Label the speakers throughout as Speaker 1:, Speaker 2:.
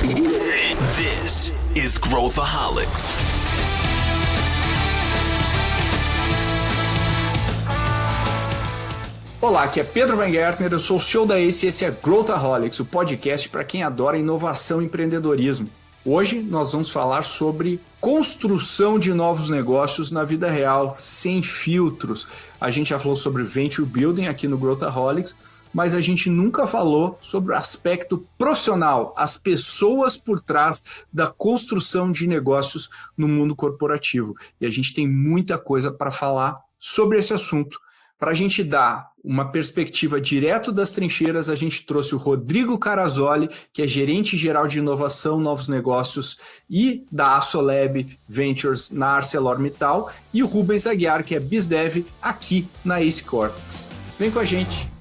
Speaker 1: This is Growthaholics.
Speaker 2: Olá, aqui é Pedro Weingärtner, eu sou o CEO da ACE e esse é Growthaholics, o podcast para quem adora inovação e empreendedorismo. Hoje nós vamos falar sobre construção de novos negócios na vida real, sem filtros. A gente já falou sobre Venture Building aqui no Growthaholics, mas a gente nunca falou sobre o aspecto profissional, as pessoas por trás da construção de negócios no mundo corporativo. E a gente tem muita coisa para falar sobre esse assunto. Para a gente dar uma perspectiva direto das trincheiras, a gente trouxe o Rodrigo Carazoli, que é gerente geral de inovação, novos negócios e da Assolab Ventures na ArcelorMittal, e o Rubens Aguiar, que é BizDev aqui na Ace Cortex. Vem com a gente!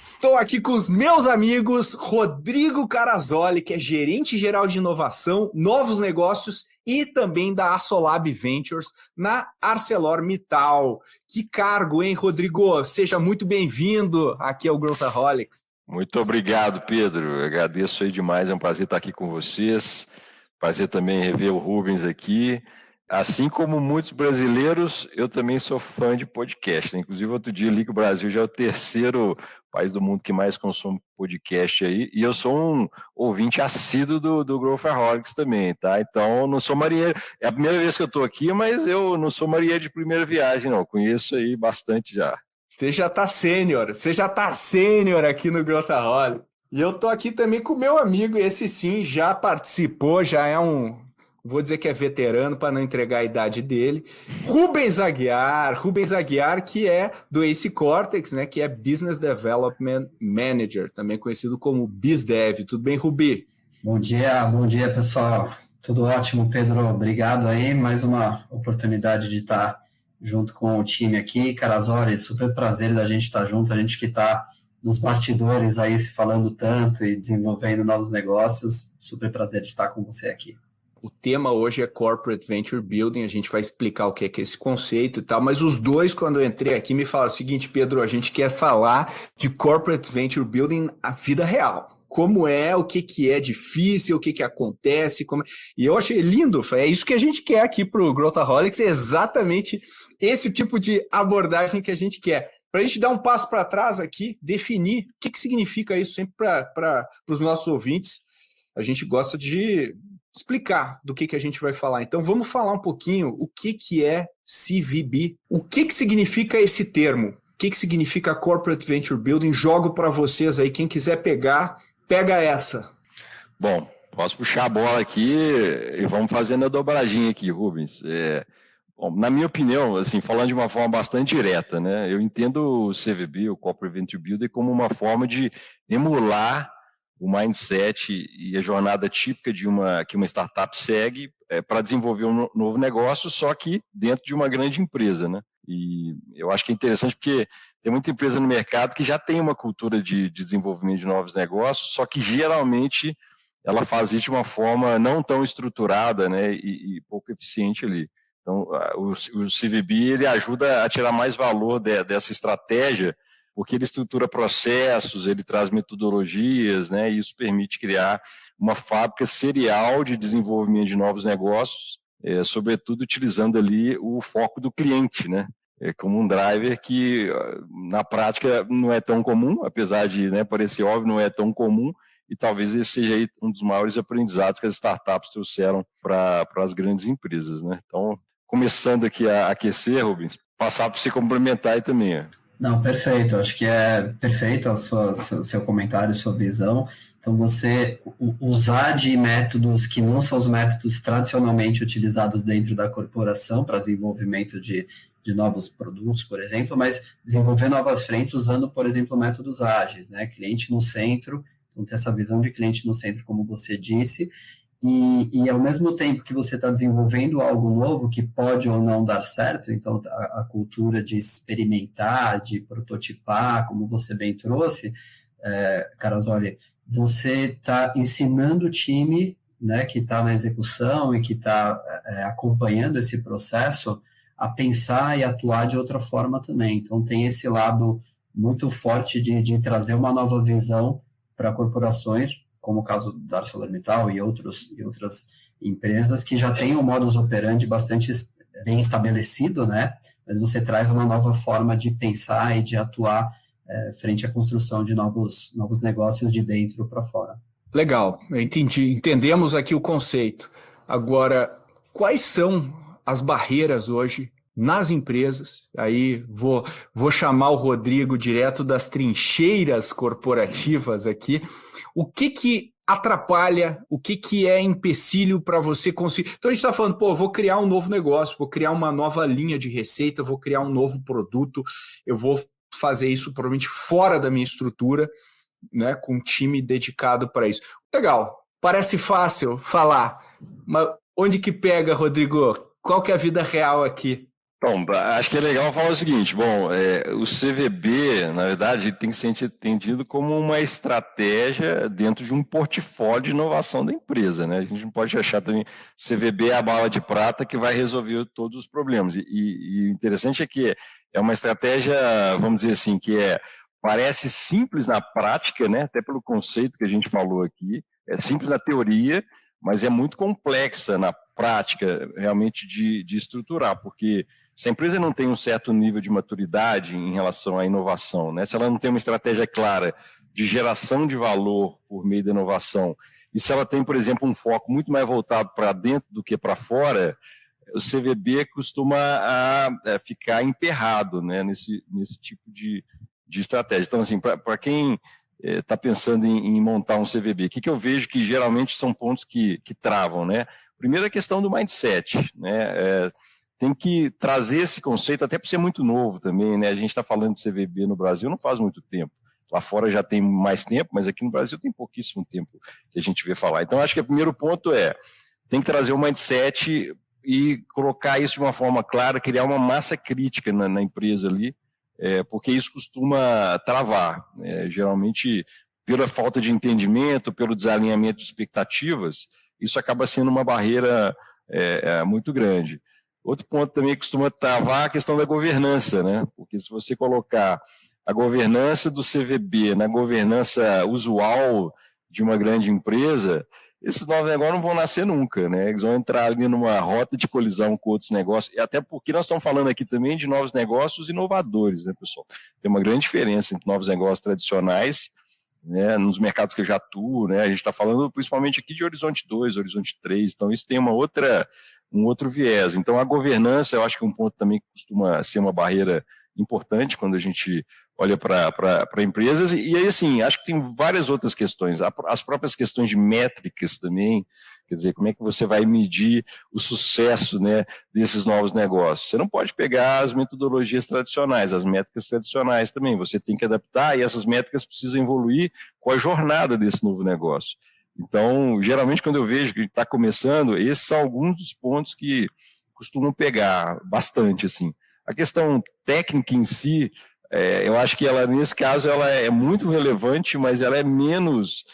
Speaker 2: Estou aqui com os meus amigos Rodrigo Carazoli, que é gerente geral de inovação, novos negócios e também da Assolab Ventures na ArcelorMittal. Que cargo, hein, Rodrigo? Seja muito bem-vindo aqui ao Growthaholics.
Speaker 3: Muito obrigado, Pedro. Eu agradeço aí demais, é um prazer estar aqui com vocês. Prazer também rever o Rubens aqui. Assim como muitos brasileiros, eu também sou fã de podcast, né? Inclusive, outro dia li que o Brasil já é o terceiro país do mundo que mais consome podcast aí, e eu sou um ouvinte assíduo do Growthaholics também, tá? Então, não sou marinheiro, é a primeira vez que eu estou aqui, mas eu não sou marinheiro de primeira viagem, não. Conheço aí bastante já.
Speaker 2: Você já está sênior aqui no Growthaholics. E eu tô aqui também com o meu amigo, esse sim já participou, já é vou dizer que é veterano para não entregar a idade dele. Rubens Aguiar, que é do Ace Cortex, né, que é Business Development Manager, também conhecido como BizDev. Tudo bem, Rubi?
Speaker 4: Bom dia, pessoal. Tudo ótimo, Pedro. Obrigado aí. Mais uma oportunidade de estar junto com o time aqui. Carazoli, super prazer da gente estar junto, a gente que está nos bastidores aí se falando tanto e desenvolvendo novos negócios. Super prazer de estar com você aqui.
Speaker 2: O tema hoje é Corporate Venture Building, a gente vai explicar o que é esse conceito e tal, mas os dois, quando eu entrei aqui, me falaram o seguinte: Pedro, a gente quer falar de Corporate Venture Building na vida real. Como é, o que é difícil, o que acontece, E eu achei lindo, é isso que a gente quer aqui para o Growthaholics, é exatamente esse tipo de abordagem que a gente quer. Para a gente dar um passo para trás aqui, definir o que significa isso sempre para os nossos ouvintes, a gente gosta de explicar do que a gente vai falar. Então, vamos falar um pouquinho o que é CVB. O que significa esse termo? O que significa Corporate Venture Building? Jogo para vocês aí. Quem quiser pegar, pega essa.
Speaker 3: Bom, posso puxar a bola aqui e vamos fazendo a dobradinha aqui, Rubens. Bom, na minha opinião, assim, falando de uma forma bastante direta, né, eu entendo o CVB, o Corporate Venture Builder, como uma forma de emular o mindset e a jornada típica que uma startup segue para desenvolver um novo negócio, só que dentro de uma grande empresa, né? E eu acho que é interessante porque tem muita empresa no mercado que já tem uma cultura de desenvolvimento de novos negócios, só que geralmente ela faz isso de uma forma não tão estruturada, né, e pouco eficiente ali. Então, o CVB ele ajuda a tirar mais valor dessa estratégia, porque ele estrutura processos, ele traz metodologias, né, e isso permite criar uma fábrica serial de desenvolvimento de novos negócios, sobretudo utilizando ali o foco do cliente, né, como um driver que na prática não é tão comum, apesar de, né, parecer óbvio, não é tão comum, e talvez esse seja aí um dos maiores aprendizados que as startups trouxeram para as grandes empresas, né. Então, começando aqui a aquecer, Rubens, passar para você complementar aí também, ó.
Speaker 4: Não, perfeito. Acho que é perfeito o seu comentário, sua visão. Então, você usar de métodos que não são os métodos tradicionalmente utilizados dentro da corporação para desenvolvimento de novos produtos, por exemplo, mas desenvolver novas frentes usando, por exemplo, métodos ágeis, né? Cliente no centro, então ter essa visão de cliente no centro, como você disse, e ao mesmo tempo que você está desenvolvendo algo novo que pode ou não dar certo, então a cultura de experimentar, de prototipar, como você bem trouxe, Carazoli, você está ensinando o time, né, que está na execução e que está acompanhando esse processo a pensar e atuar de outra forma também. Então tem esse lado muito forte de trazer uma nova visão para corporações, como o caso da ArcelorMittal e outras empresas que já têm um modus operandi bastante bem estabelecido, né? Mas você traz uma nova forma de pensar e de atuar frente à construção de novos negócios de dentro para fora.
Speaker 2: Legal, eu entendi. Entendemos aqui o conceito. Agora, quais são as barreiras hoje nas empresas? Aí vou chamar o Rodrigo direto das trincheiras corporativas aqui. O que atrapalha, o que é empecilho para você conseguir? Então a gente está falando, vou criar um novo negócio, vou criar uma nova linha de receita, vou criar um novo produto, eu vou fazer isso provavelmente fora da minha estrutura, né, com um time dedicado para isso. Legal, parece fácil falar, mas onde que pega, Rodrigo? Qual que é a vida real aqui?
Speaker 3: Bom, acho que é legal falar o seguinte, o CVB, na verdade, tem que ser entendido como uma estratégia dentro de um portfólio de inovação da empresa, né? A gente não pode achar também CVB é a bala de prata que vai resolver todos os problemas. E o interessante é que é uma estratégia, vamos dizer assim, parece simples na prática, né? Até pelo conceito que a gente falou aqui, é simples na teoria, mas é muito complexa na prática, realmente, de estruturar, porque se a empresa não tem um certo nível de maturidade em relação à inovação, né? Se ela não tem uma estratégia clara de geração de valor por meio da inovação, e se ela tem, por exemplo, um foco muito mais voltado para dentro do que para fora, o CVB costuma ficar emperrado, né, nesse tipo de estratégia. Então, assim, para quem está pensando em montar um CVB, o que eu vejo que geralmente são pontos que travam, né? Primeiro, a questão do mindset, né? Tem que trazer esse conceito, até por ser muito novo também, né? A gente está falando de CVB no Brasil não faz muito tempo. Lá fora já tem mais tempo, mas aqui no Brasil tem pouquíssimo tempo que a gente vê falar. Então, acho que o primeiro ponto tem que trazer o mindset e colocar isso de uma forma clara, criar uma massa crítica na empresa ali, porque isso costuma travar, geralmente pela falta de entendimento, pelo desalinhamento de expectativas, isso acaba sendo uma barreira muito grande. Outro ponto também que costuma travar a questão da governança, né? Porque se você colocar a governança do CVB na governança usual de uma grande empresa, esses novos negócios não vão nascer nunca, né? Eles vão entrar ali numa rota de colisão com outros negócios, e até porque nós estamos falando aqui também de novos negócios inovadores, né, pessoal? Tem uma grande diferença entre novos negócios tradicionais, né, nos mercados que eu já atuo, né? A gente está falando principalmente aqui de Horizonte 2, Horizonte 3, então isso tem um outro viés. Então a governança, eu acho que é um ponto também que costuma ser uma barreira importante quando a gente olha para empresas, e aí assim, acho que tem várias outras questões, as próprias questões de métricas também, quer dizer, como é que você vai medir o sucesso, né, desses novos negócios? Você não pode pegar as metodologias tradicionais, as métricas tradicionais também, você tem que adaptar, e essas métricas precisam evoluir com a jornada desse novo negócio. Então, geralmente quando eu vejo que a gente está começando, esses são alguns dos pontos que costumam pegar bastante, assim. A questão técnica em si, eu acho que ela, nesse caso, ela é muito relevante, mas ela é menos,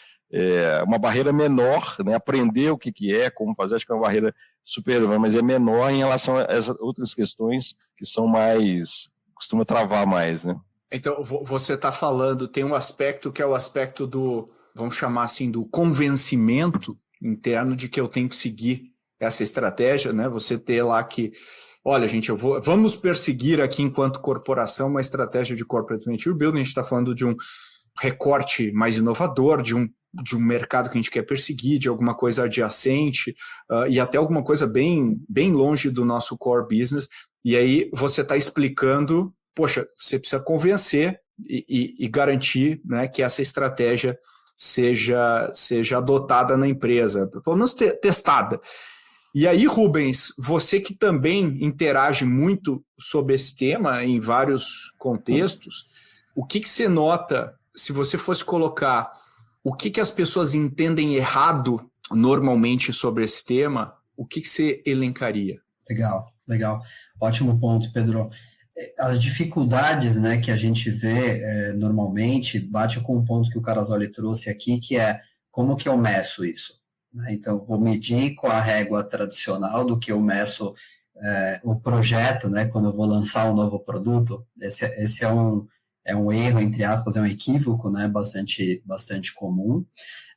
Speaker 3: uma barreira menor, né? Aprender o que como fazer, acho que é uma barreira super relevante, mas é menor em relação a essas outras questões que são mais, costuma travar mais, né?
Speaker 2: Então, você está falando, tem um aspecto que é o aspecto do, vamos chamar assim, do convencimento interno de que eu tenho que seguir essa estratégia, né? Você ter lá que, olha, gente, vamos perseguir aqui enquanto corporação uma estratégia de corporate venture building, a gente está falando de um recorte mais inovador, de um mercado que a gente quer perseguir, de alguma coisa adjacente, e até alguma coisa bem longe do nosso core business, e aí você está explicando, poxa, você precisa convencer e garantir, né, que essa estratégia seja adotada na empresa, pelo menos testada. E aí, Rubens, você que também interage muito sobre esse tema em vários contextos, o que você nota, se você fosse colocar o que as pessoas entendem errado normalmente sobre esse tema, o que você elencaria?
Speaker 4: Legal. Ótimo ponto, Pedro. As dificuldades, né, que a gente vê normalmente bate com um ponto que o Carasoli trouxe aqui, que é como que eu meço isso? Então, vou medir com a régua tradicional do que eu meço o projeto, né, quando eu vou lançar um novo produto. Esse é um erro, entre aspas, é um equívoco, né, bastante comum.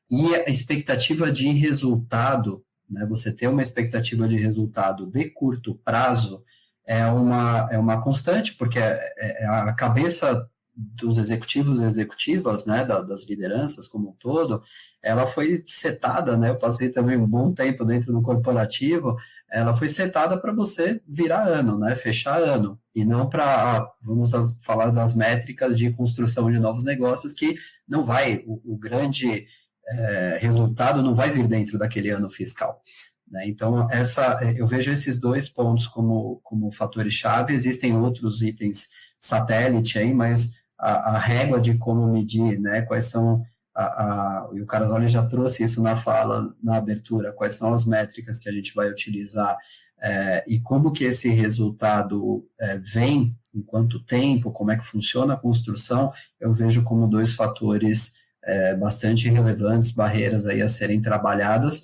Speaker 4: E a expectativa de resultado, né, você ter uma expectativa de resultado de curto prazo é uma constante, porque é a cabeça dos executivos e executivas, né, das lideranças como um todo, ela foi setada, né, eu passei também um bom tempo dentro do corporativo, ela foi setada para você virar ano, né, fechar ano, e não para, vamos falar das métricas de construção de novos negócios, que não vai, o grande resultado não vai vir dentro daquele ano fiscal. Né? Então, eu vejo esses 2 pontos como fatores-chave, existem outros itens satélite aí, mas a régua de como medir, né, quais são, e o Carasoli já trouxe isso na fala, na abertura, quais são as métricas que a gente vai utilizar e como que esse resultado vem, em quanto tempo, como é que funciona a construção, eu vejo como 2 fatores bastante relevantes, barreiras aí a serem trabalhadas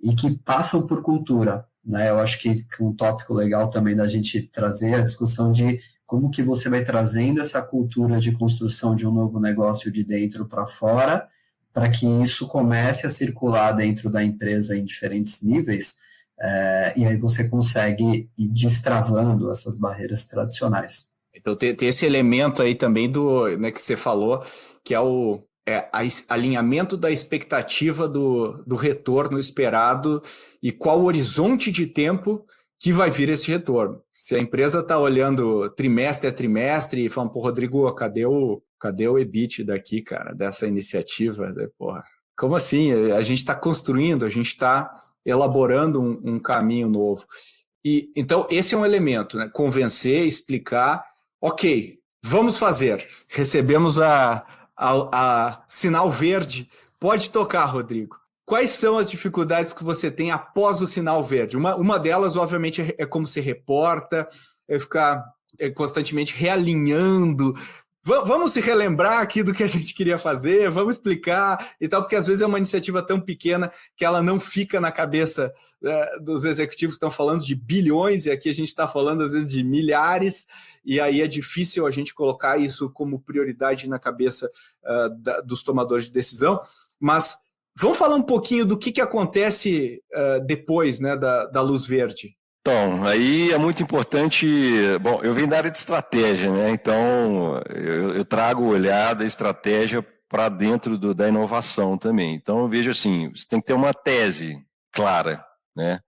Speaker 4: e que passam por cultura, né? Eu acho que um tópico legal também da gente trazer a discussão de como que você vai trazendo essa cultura de construção de um novo negócio de dentro para fora, para que isso comece a circular dentro da empresa em diferentes níveis, e aí você consegue ir destravando essas barreiras tradicionais.
Speaker 2: Então tem esse elemento aí também né, que você falou, que é o alinhamento da expectativa do retorno esperado e qual o horizonte de tempo que vai vir esse retorno. Se a empresa está olhando trimestre a trimestre e falando, pô, Rodrigo, cadê o EBIT daqui, cara, dessa iniciativa? Porra, como assim? A gente está construindo, a gente está elaborando um caminho novo. E então esse é um elemento, né? Convencer, explicar, ok, vamos fazer. Recebemos a sinal verde. Pode tocar, Rodrigo. Quais são as dificuldades que você tem após o sinal verde? Uma delas, obviamente, é como se reporta, é ficar constantemente realinhando. Vamos se relembrar aqui do que a gente queria fazer, vamos explicar e tal, porque às vezes é uma iniciativa tão pequena que ela não fica na cabeça dos executivos que estão falando de bilhões, e aqui a gente está falando às vezes de milhares, e aí é difícil a gente colocar isso como prioridade na cabeça dos tomadores de decisão. Mas vamos falar um pouquinho do que acontece depois, né, da luz verde.
Speaker 3: Então, aí é muito importante. Bom, eu venho da área de estratégia, né? Então, eu trago o olhar da estratégia para dentro da inovação também. Então, eu vejo assim: você tem que ter uma tese clara, né?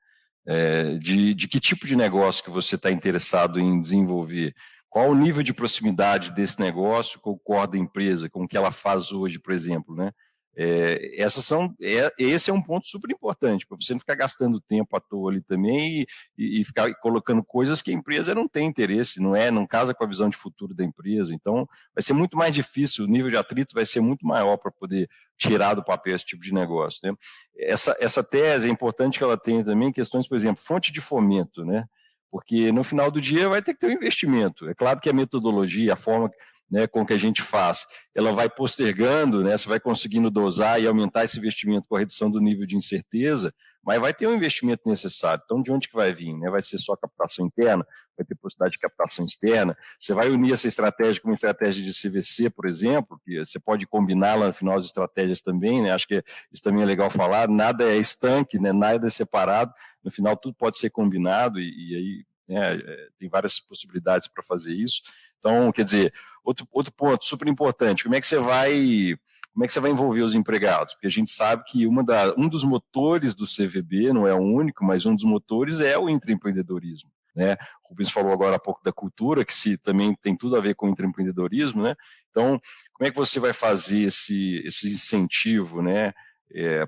Speaker 3: De que tipo de negócio que você está interessado em desenvolver, qual o nível de proximidade desse negócio com o core da empresa, com o que ela faz hoje, por exemplo, né? Esse é um ponto super importante, para você não ficar gastando tempo à toa ali também e ficar colocando coisas que a empresa não tem interesse, não casa com a visão de futuro da empresa. Então, vai ser muito mais difícil, o nível de atrito vai ser muito maior para poder tirar do papel esse tipo de negócio, né? Essa tese é importante que ela tenha também questões, por exemplo, fonte de fomento, né? Porque no final do dia vai ter que ter um investimento. É claro que a metodologia, a forma, né, com que a gente faz, ela vai postergando, né, você vai conseguindo dosar e aumentar esse investimento com a redução do nível de incerteza, mas vai ter um investimento necessário. Então, de onde que vai vir? Né? Vai ser só captação interna? Vai ter possibilidade de captação externa? Você vai unir essa estratégia com uma estratégia de CVC, por exemplo, que você pode combinar lá no final as estratégias também, né? Acho que isso também é legal falar, nada é estanque, né? Nada é separado, no final tudo pode ser combinado e aí, né, tem várias possibilidades para fazer isso. Então, quer dizer, outro ponto super importante, como é que você vai envolver os empregados? Porque a gente sabe que um dos motores do CVB, não é o único, mas um dos motores é o intraempreendedorismo, né? O Rubens falou agora há pouco da cultura, que também tem tudo a ver com o intraempreendedorismo, né? Então, como é que você vai fazer esse incentivo, né?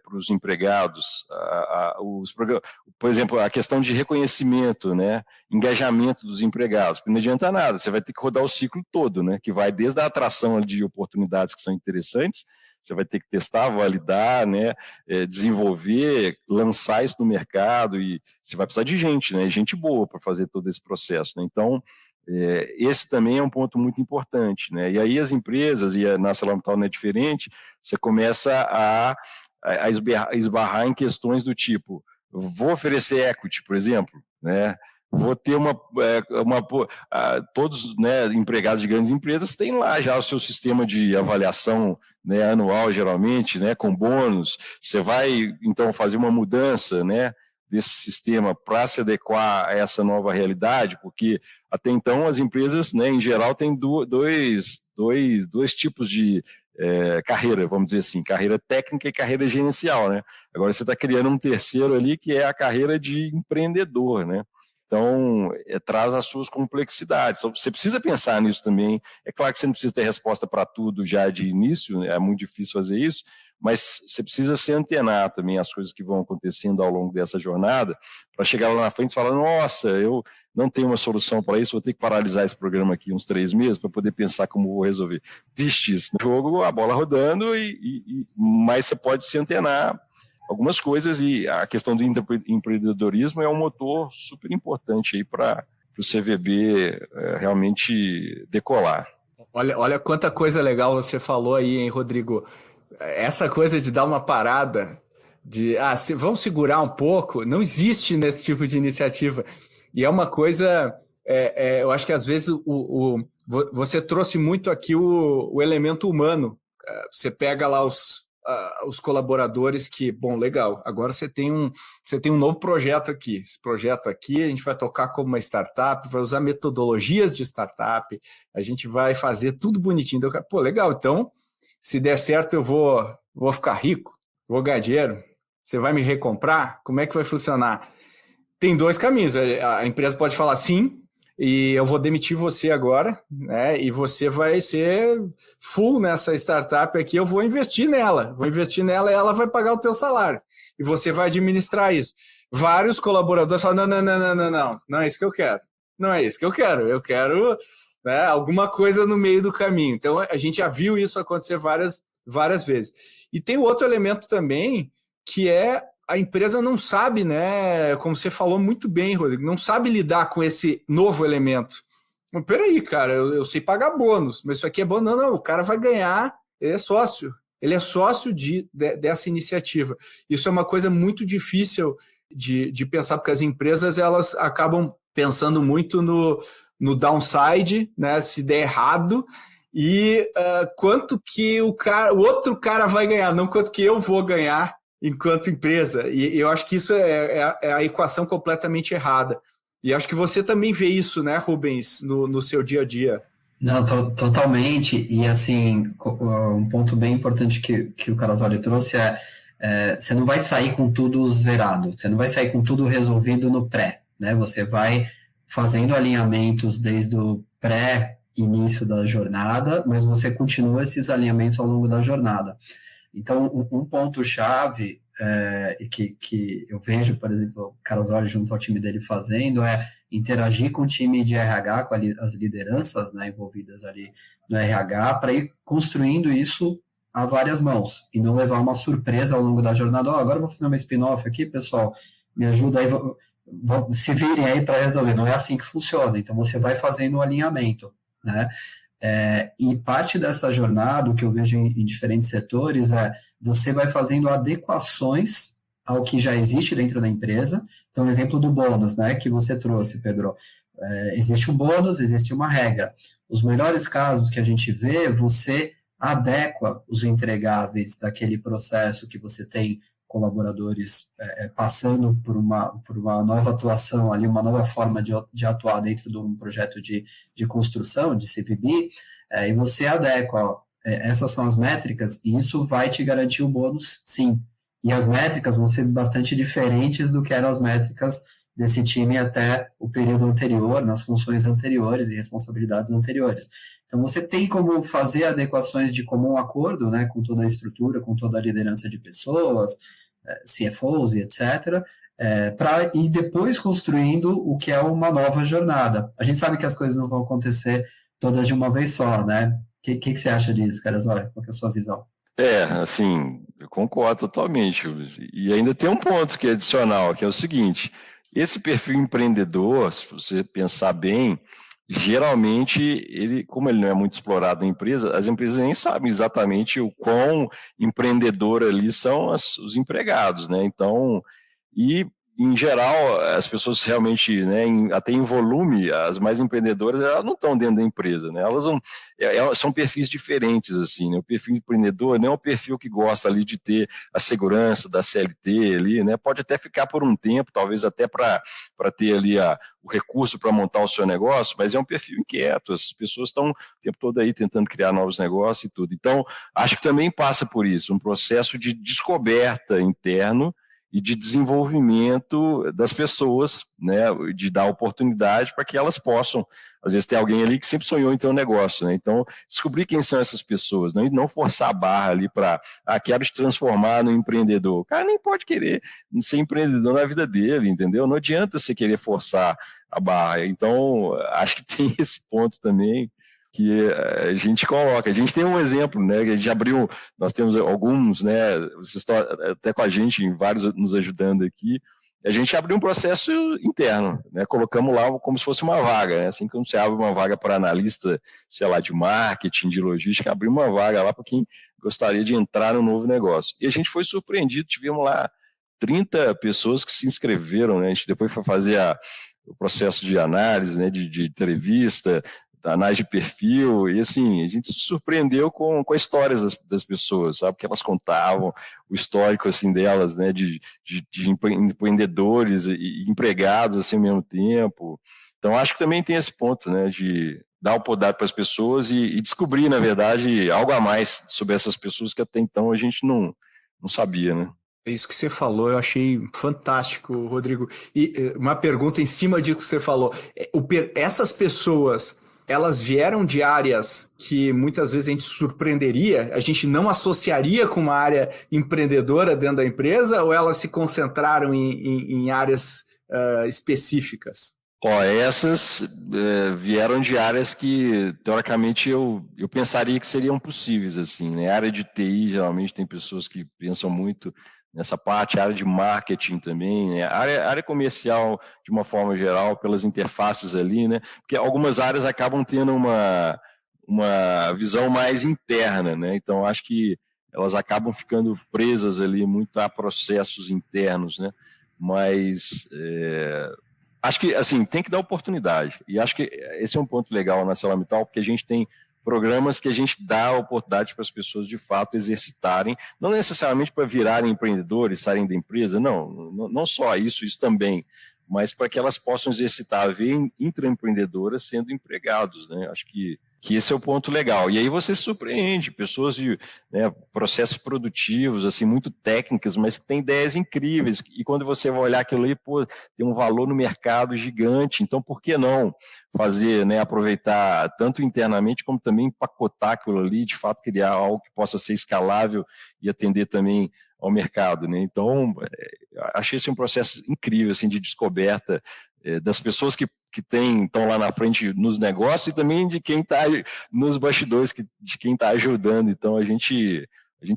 Speaker 3: Para os empregados, por exemplo, a questão de reconhecimento, né, engajamento dos empregados, porque não adianta nada, você vai ter que rodar o ciclo todo, né, que vai desde a atração de oportunidades que são interessantes, você vai ter que testar, validar, né, desenvolver, lançar isso no mercado, e você vai precisar de gente, né, gente boa para fazer todo esse processo, né? Então, esse também é um ponto muito importante, né? E aí as empresas, e na ArcelorMittal não é diferente, você começa a esbarrar em questões do tipo, vou oferecer equity, por exemplo, né? vou ter todos, né, empregados de grandes empresas têm lá já o seu sistema de avaliação, né, anual, geralmente, né, com bônus. Você vai, então, fazer uma mudança, né, desse sistema para se adequar a essa nova realidade, porque até então as empresas, né, em geral, têm dois tipos de carreira, vamos dizer assim, carreira técnica e carreira gerencial, né? Agora você está criando um terceiro ali, que é a carreira de empreendedor, né? Então, traz as suas complexidades. Então, você precisa pensar nisso também. É claro que você não precisa ter resposta para tudo já de início, né? É muito difícil fazer isso, mas você precisa se antenar também às coisas que vão acontecendo ao longo dessa jornada, para chegar lá na frente e falar, nossa, eu não tenho uma solução para isso, vou ter que paralisar esse programa aqui uns 3 meses para poder pensar como vou resolver. Existe isso no jogo, a bola rodando, mas você pode se antenar algumas coisas, e a questão do empreendedorismo é um motor super importante aí para o CVB realmente decolar.
Speaker 2: Olha quanta coisa legal você falou aí, hein, Rodrigo? Essa coisa de dar uma parada, vamos segurar um pouco, não existe nesse tipo de iniciativa. E é uma coisa, eu acho que às vezes você trouxe muito aqui o elemento humano. Você pega lá os colaboradores que, bom, legal, agora você tem um novo projeto aqui. Esse projeto aqui a gente vai tocar como uma startup, vai usar metodologias de startup, a gente vai fazer tudo bonitinho. Então, pô, legal, então, se der certo eu vou ficar rico, vou ganhar dinheiro, você vai me recomprar? Como é que vai funcionar? Tem 2 caminhos, a empresa pode falar sim, e eu vou demitir você agora, né? E você vai ser full nessa startup aqui, eu vou investir nela e ela vai pagar o teu salário. E você vai administrar isso. Vários colaboradores falam, não é isso que eu quero. Não é isso que eu quero. Eu quero, né, alguma coisa no meio do caminho. Então, a gente já viu isso acontecer várias vezes. E tem outro elemento também, que é a empresa não sabe, né? Como você falou muito bem, Rodrigo, não sabe lidar com esse novo elemento. Mas peraí, cara, eu sei pagar bônus, mas isso aqui é bônus. Não, o cara vai ganhar, ele é sócio dessa iniciativa. Isso é uma coisa muito difícil de pensar, porque as empresas elas acabam pensando muito no downside, né? Se der errado, e quanto que o outro cara vai ganhar, não quanto que eu vou ganhar enquanto empresa. E eu acho que isso é a equação completamente errada. E acho que você também vê isso, né, Rubens, no seu dia a dia.
Speaker 4: Não, totalmente. E, assim, um ponto bem importante que o Carasoli trouxe você não vai sair com tudo zerado, você não vai sair com tudo resolvido no pré, né? Você vai fazendo alinhamentos desde o pré-início da jornada, mas você continua esses alinhamentos ao longo da jornada. Então, um ponto-chave que eu vejo, por exemplo, o Carasoli junto ao time dele fazendo é interagir com o time de RH, com as lideranças, né, envolvidas ali no RH, para ir construindo isso a várias mãos e não levar uma surpresa ao longo da jornada. Agora eu vou fazer uma spin-off aqui, pessoal, me ajuda aí, se virem aí para resolver. Não é assim que funciona. Então, você vai fazendo o alinhamento, né? E parte dessa jornada, o que eu vejo em diferentes setores, você vai fazendo adequações ao que já existe dentro da empresa. Então, exemplo do bônus, né, que você trouxe, Pedro. Existe um bônus, existe uma regra. Os melhores casos que a gente vê, você adequa os entregáveis daquele processo que você tem colaboradores passando por uma nova atuação ali, uma nova forma de atuar dentro de um projeto de construção, de CVB, e você adequa, essas são as métricas, e isso vai te garantir o bônus, sim. E as métricas vão ser bastante diferentes do que eram as métricas desse time até o período anterior, nas funções anteriores e responsabilidades anteriores. Então, você tem como fazer adequações de comum acordo, né, com toda a estrutura, com toda a liderança de pessoas, CFOs e etc., para ir depois construindo o que é uma nova jornada. A gente sabe que as coisas não vão acontecer todas de uma vez só, né? O que você acha disso, Carasoli? Qual que é a sua visão?
Speaker 3: Assim, eu concordo totalmente. E ainda tem um ponto que é adicional, que é o seguinte: esse perfil empreendedor, se você pensar bem, geralmente, como ele não é muito explorado na empresa, as empresas nem sabem exatamente o quão empreendedor ali são os empregados, né? Então, e em geral, as pessoas realmente, né, até em volume, as mais empreendedoras, elas não estão dentro da empresa, né? Elas não, são perfis diferentes, assim, né? O perfil empreendedor não é um perfil que gosta ali de ter a segurança da CLT ali, né? Pode até ficar por um tempo, talvez até para ter ali o recurso para montar o seu negócio, mas é um perfil inquieto, as pessoas estão o tempo todo aí tentando criar novos negócios e tudo. Então, acho que também passa por isso, um processo de descoberta interno e de desenvolvimento das pessoas, né, de dar oportunidade para que elas possam, às vezes tem alguém ali que sempre sonhou em ter um negócio, né, então descobrir quem são essas pessoas, né, e não forçar a barra ali para, quero te transformar no empreendedor, o cara nem pode querer ser empreendedor na vida dele, entendeu, não adianta você querer forçar a barra, então acho que tem esse ponto também, que a gente coloca. A gente tem um exemplo, né? Que a gente abriu, nós temos alguns, né? Vocês estão até com a gente, vários nos ajudando aqui. A gente abriu um processo interno, né? Colocamos lá como se fosse uma vaga, né? Assim que você abre uma vaga para analista, sei lá, de marketing, de logística, abriu uma vaga lá para quem gostaria de entrar no novo negócio. E a gente foi surpreendido, tivemos lá 30 pessoas que se inscreveram, né? A gente depois foi fazer o processo de análise, né? De entrevista, análise de perfil, e assim, a gente se surpreendeu com a história das pessoas, sabe, que elas contavam, o histórico, assim, delas, né, de empreendedores e empregados, assim, ao mesmo tempo. Então, acho que também tem esse ponto, né, de dar o poder para as pessoas e descobrir, na verdade, algo a mais sobre essas pessoas que até então a gente não sabia, né.
Speaker 2: É isso que você falou, eu achei fantástico, Rodrigo. E uma pergunta em cima disso que você falou. Essas pessoas, elas vieram de áreas que muitas vezes a gente surpreenderia, a gente não associaria com uma área empreendedora dentro da empresa, ou elas se concentraram em áreas específicas?
Speaker 3: Essas vieram de áreas que, teoricamente, eu pensaria que seriam possíveis, assim, né? A área de TI, geralmente, tem pessoas que pensam muito nessa parte, a área de marketing também, né? A área comercial, de uma forma geral, pelas interfaces ali, né? Porque algumas áreas acabam tendo uma visão mais interna, né? Então, acho que elas acabam ficando presas ali muito a processos internos, né? Mas acho que, assim, tem que dar oportunidade. E acho que esse é um ponto legal na ArcelorMittal, porque a gente tem programas que a gente dá oportunidade para as pessoas, de fato, exercitarem, não necessariamente para virarem empreendedores, saírem da empresa, não só isso também, mas para que elas possam exercitar a veia intraempreendedora sendo empregados, né? Acho que esse é o ponto legal. E aí você se surpreende, pessoas de, né, processos produtivos, assim, muito técnicas, mas que têm ideias incríveis. E quando você vai olhar aquilo ali, pô, tem um valor no mercado gigante. Então, por que não fazer, né, aproveitar tanto internamente como também empacotar aquilo ali, de fato criar algo que possa ser escalável e atender também ao mercado, né? Então, achei esse um processo incrível, assim, de descoberta das pessoas que estão lá na frente nos negócios e também de quem está nos bastidores, de quem está ajudando. Então, a gente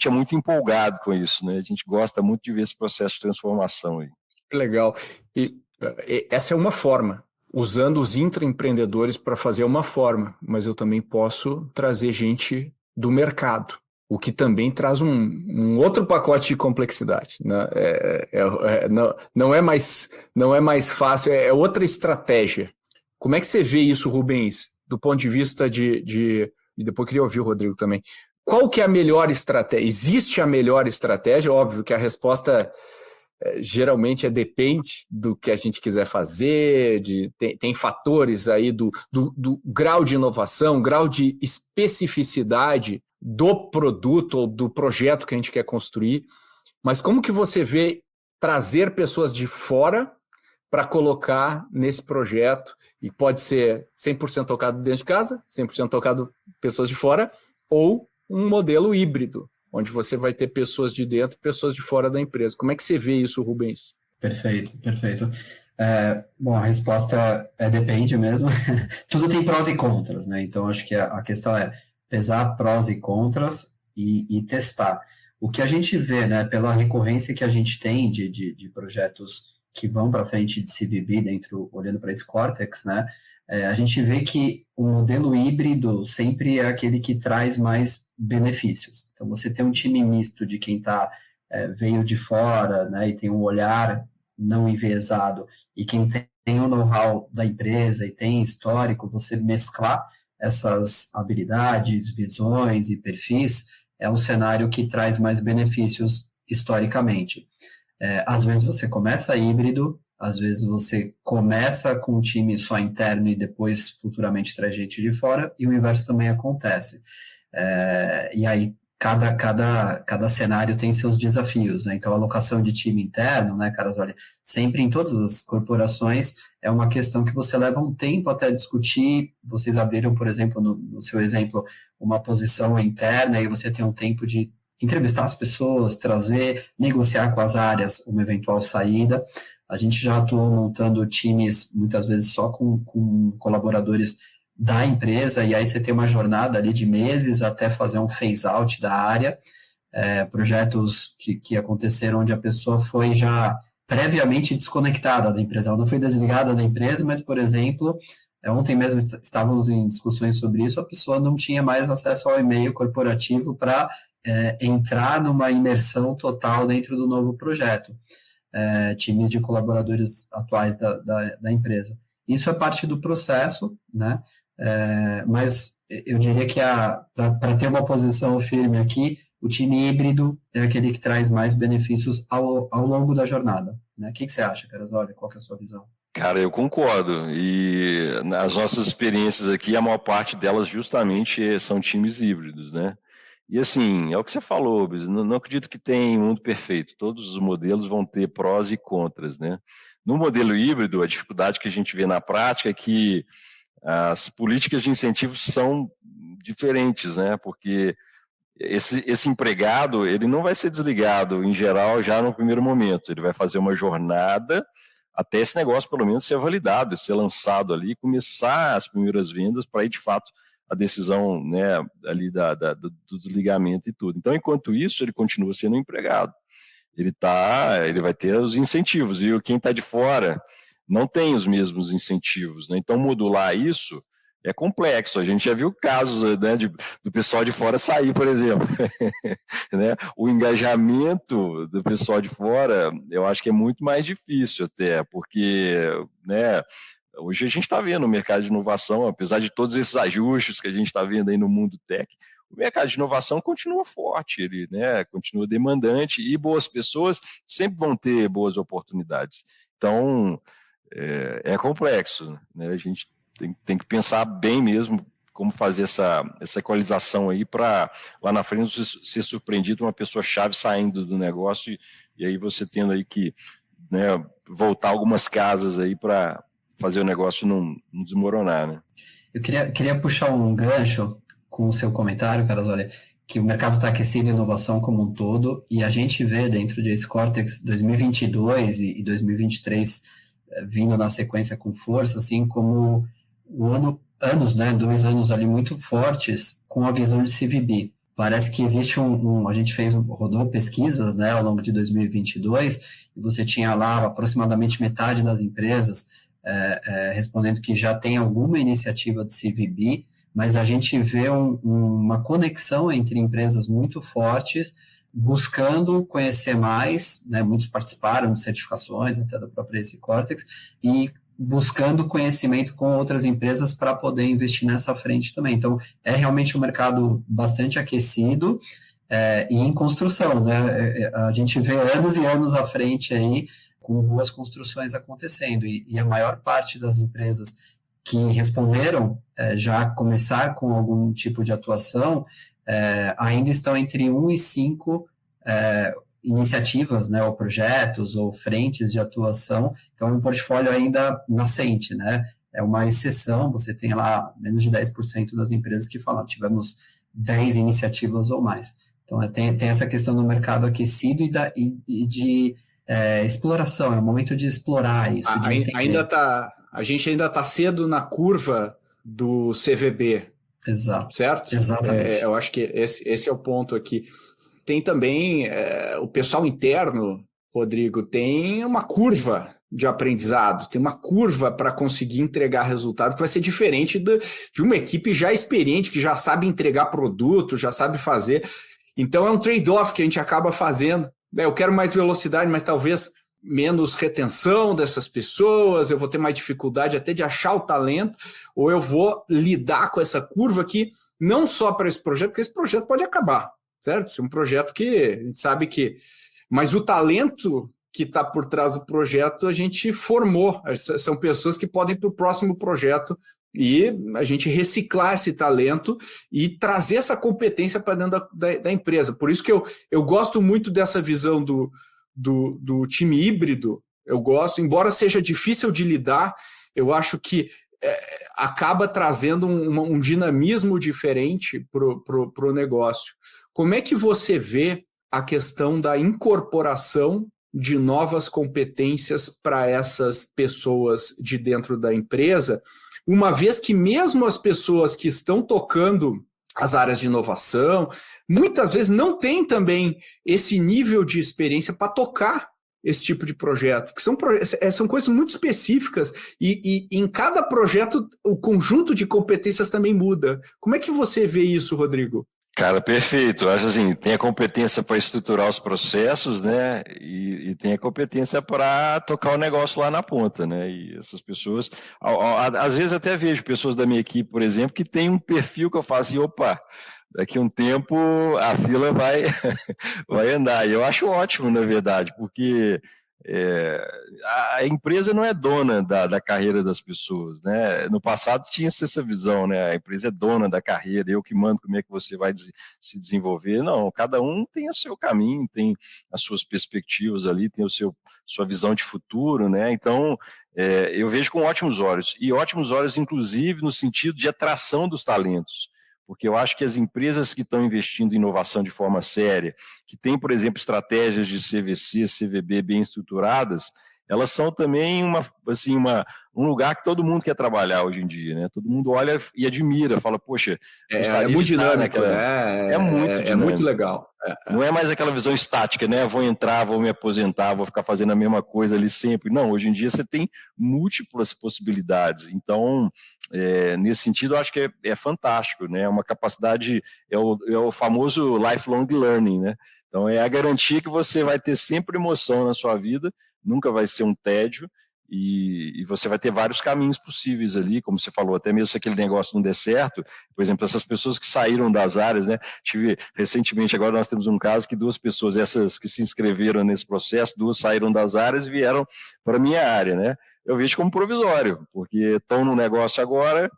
Speaker 3: é muito empolgado com isso, né? A gente gosta muito de ver esse processo de transformação aí.
Speaker 2: Legal. E essa é uma forma, usando os intraempreendedores para fazer uma forma, mas eu também posso trazer gente do mercado, o que também traz um outro pacote de complexidade, né? Não é mais fácil, é outra estratégia. Como é que você vê isso, Rubens, do ponto de vista e depois eu queria ouvir o Rodrigo também. Qual que é a melhor estratégia? Existe a melhor estratégia? Óbvio que a resposta geralmente depende do que a gente quiser fazer, tem fatores aí do grau de inovação, grau de especificidade do produto ou do projeto que a gente quer construir, mas como que você vê trazer pessoas de fora para colocar nesse projeto, e pode ser 100% tocado dentro de casa, 100% tocado pessoas de fora, ou um modelo híbrido, onde você vai ter pessoas de dentro e pessoas de fora da empresa. Como é que você vê isso, Rubens?
Speaker 4: Perfeito. Bom, a resposta depende mesmo. Tudo tem prós e contras, né? Então, acho que a questão é pesar prós e contras e testar. O que a gente vê, né, pela recorrência que a gente tem de projetos que vão para frente de CVB, olhando para esse Cortex, né, a gente vê que o modelo híbrido sempre é aquele que traz mais benefícios. Então, você tem um time misto de quem veio de fora, né, e tem um olhar não enviesado e quem tem o know-how da empresa e tem histórico, você mesclar essas habilidades, visões e perfis é um cenário que traz mais benefícios historicamente. Às vezes você começa híbrido, às vezes você começa com um time só interno e depois futuramente traz gente de fora, e o inverso também acontece. E aí cada cenário tem seus desafios, né? Então a alocação de time interno, né, Carasoli, sempre em todas as corporações é uma questão que você leva um tempo até discutir. Vocês abriram, por exemplo, no seu exemplo, uma posição interna, e você tem um tempo de entrevistar as pessoas, trazer, negociar com as áreas uma eventual saída. A gente já atuou montando times, muitas vezes só com colaboradores da empresa, e aí você tem uma jornada ali de meses até fazer um phase-out da área, projetos que aconteceram onde a pessoa foi já previamente desconectada da empresa. Ela não foi desligada da empresa, mas, por exemplo, ontem mesmo estávamos em discussões sobre isso, a pessoa não tinha mais acesso ao e-mail corporativo para entrar numa imersão total dentro do novo projeto. Times de colaboradores atuais da empresa. Isso é parte do processo, né? Mas eu diria que para ter uma posição firme aqui, o time híbrido é aquele que traz mais benefícios ao longo da jornada, né? O que você acha, Carasoli? Qual que é a sua visão?
Speaker 3: Cara, eu concordo. E nas nossas experiências aqui, a maior parte delas justamente são times híbridos, né? E assim, é o que você falou, não acredito que tem um mundo perfeito. Todos os modelos vão ter prós e contras, né? No modelo híbrido, a dificuldade que a gente vê na prática é que as políticas de incentivos são diferentes, né? Porque esse empregado, ele não vai ser desligado, em geral, já no primeiro momento. Ele vai fazer uma jornada até esse negócio, pelo menos, ser validado, ser lançado ali, começar as primeiras vendas para ir, de fato, a decisão, né, ali do desligamento e tudo. Então, enquanto isso, ele continua sendo um empregado. Ele vai ter os incentivos, e quem está de fora não tem os mesmos incentivos, né? Então, modular isso é complexo. A gente já viu casos, né, do pessoal de fora sair, por exemplo. Né? O engajamento do pessoal de fora, eu acho que é muito mais difícil até, porque, né, hoje a gente está vendo o mercado de inovação, apesar de todos esses ajustes que a gente está vendo aí no mundo tech, o mercado de inovação continua forte, ele, né, continua demandante, e boas pessoas sempre vão ter boas oportunidades. Então, é complexo, né? A gente tem que pensar bem mesmo como fazer essa equalização aí para lá na frente ser surpreendido uma pessoa-chave saindo do negócio e aí você tendo aí que, né, voltar algumas casas aí para fazer o negócio não desmoronar, né?
Speaker 4: Eu queria puxar um gancho com o seu comentário, Carasoli, que o mercado está aquecido em inovação como um todo, e a gente vê dentro de Ace Cortex 2022 e 2023 vindo na sequência com força, assim como anos, né, 2 anos ali muito fortes com a visão de CVB. Parece que existe a gente rodou pesquisas, né, ao longo de 2022, e você tinha lá aproximadamente metade das empresas respondendo que já tem alguma iniciativa de CVB, mas a gente vê uma conexão entre empresas muito fortes, buscando conhecer mais, né, muitos participaram de certificações, até da própria Ace Cortex, e buscando conhecimento com outras empresas para poder investir nessa frente também. Então, é realmente um mercado bastante aquecido e em construção, né? A gente vê anos e anos à frente aí, com boas construções acontecendo, e a maior parte das empresas que responderam já começar com algum tipo de atuação ainda estão entre 1 e 5 iniciativas, né, ou projetos, ou frentes de atuação. Então, é um portfólio ainda nascente, né? É uma exceção, você tem lá menos de 10% das empresas que falam, tivemos 10 iniciativas ou mais. Então, tem essa questão do mercado aquecido e de exploração, é o momento de explorar isso.
Speaker 2: A gente ainda está cedo na curva do CVB.
Speaker 4: Exato.
Speaker 2: Certo?
Speaker 4: Exatamente.
Speaker 2: Eu acho que esse é o ponto aqui. Tem também o pessoal interno, Rodrigo, tem uma curva de aprendizado, tem uma curva para conseguir entregar resultado que vai ser diferente de uma equipe já experiente, que já sabe entregar produto, já sabe fazer. Então é um trade-off que a gente acaba fazendo. Eu quero mais velocidade, mas talvez menos retenção dessas pessoas, eu vou ter mais dificuldade até de achar o talento, ou eu vou lidar com essa curva aqui, não só para esse projeto, porque esse projeto pode acabar, certo? Esse é um projeto que a gente sabe que... Mas o talento que está por trás do projeto a gente formou, são pessoas que podem ir para o próximo projeto e a gente reciclar esse talento e trazer essa competência para dentro da empresa. Por isso que eu gosto muito dessa visão do time híbrido. Eu gosto, embora seja difícil de lidar, eu acho que acaba trazendo um dinamismo diferente para o negócio. Como é que você vê a questão da incorporação de novas competências para essas pessoas de dentro da empresa, uma vez que mesmo as pessoas que estão tocando as áreas de inovação, muitas vezes não têm também esse nível de experiência para tocar esse tipo de projeto, que são coisas muito específicas e em cada projeto o conjunto de competências também muda. Como é que você vê isso, Rodrigo?
Speaker 3: Cara, perfeito. Eu acho assim, tem a competência para estruturar os processos, né? E tem a competência para tocar o negócio lá na ponta, né? E essas pessoas, às vezes até vejo pessoas da minha equipe, por exemplo, que tem um perfil que eu falo assim, opa, daqui a um tempo a fila vai andar. E eu acho ótimo, na verdade, porque a empresa não é dona da carreira das pessoas, né? No passado tinha essa visão, né? A empresa é dona da carreira, eu que mando como é que você vai se desenvolver. Não, cada um tem o seu caminho, tem as suas perspectivas ali, tem sua visão de futuro, né? Então, eu vejo com ótimos olhos, e ótimos olhos, inclusive, no sentido de atração dos talentos. Porque eu acho que as empresas que estão investindo em inovação de forma séria, que têm, por exemplo, estratégias de CVC, CVB bem estruturadas, elas são também um lugar que todo mundo quer trabalhar hoje em dia, né? Todo mundo olha e admira, fala, poxa,
Speaker 2: é muito dinâmico,
Speaker 3: né? É muito dinâmico.
Speaker 2: É muito legal.
Speaker 3: Não é mais aquela visão estática, né? Vou entrar, vou me aposentar, vou ficar fazendo a mesma coisa ali sempre. Não, hoje em dia você tem múltiplas possibilidades. Então, nesse sentido, eu acho que é fantástico, né? É uma capacidade, é o famoso lifelong learning, né? Então, é a garantia que você vai ter sempre emoção na sua vida, nunca vai ser um tédio, e você vai ter vários caminhos possíveis ali, como você falou, até mesmo se aquele negócio não der certo, por exemplo, essas pessoas que saíram das áreas, né? Recentemente, agora nós temos um caso que 2 pessoas, essas que se inscreveram nesse processo, 2 saíram das áreas e vieram para a minha área, né? Eu vejo como provisório, porque estão no negócio agora,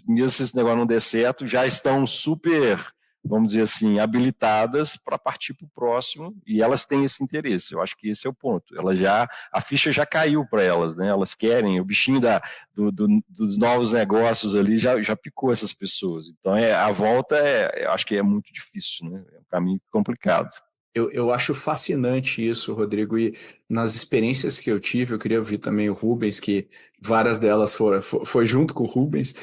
Speaker 3: mesmo se esse negócio não der certo, já estão super, vamos dizer assim, habilitadas para partir para o próximo, e elas têm esse interesse. Eu acho que esse é o ponto. A ficha já caiu para elas, né? Elas querem, o bichinho dos novos negócios ali já picou essas pessoas. Então, a volta eu acho que é muito difícil, né? É um caminho complicado.
Speaker 2: Eu acho fascinante isso, Rodrigo, e nas experiências que eu tive, eu queria ouvir também o Rubens, que várias delas foi junto com o Rubens.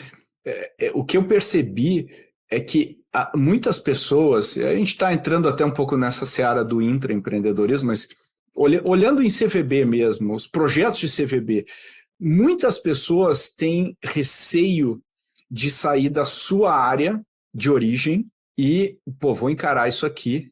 Speaker 2: O que eu percebi é que muitas pessoas, a gente está entrando até um pouco nessa seara do intraempreendedorismo, mas olhando em CVB mesmo, os projetos de CVB, muitas pessoas têm receio de sair da sua área de origem e, vou encarar isso aqui.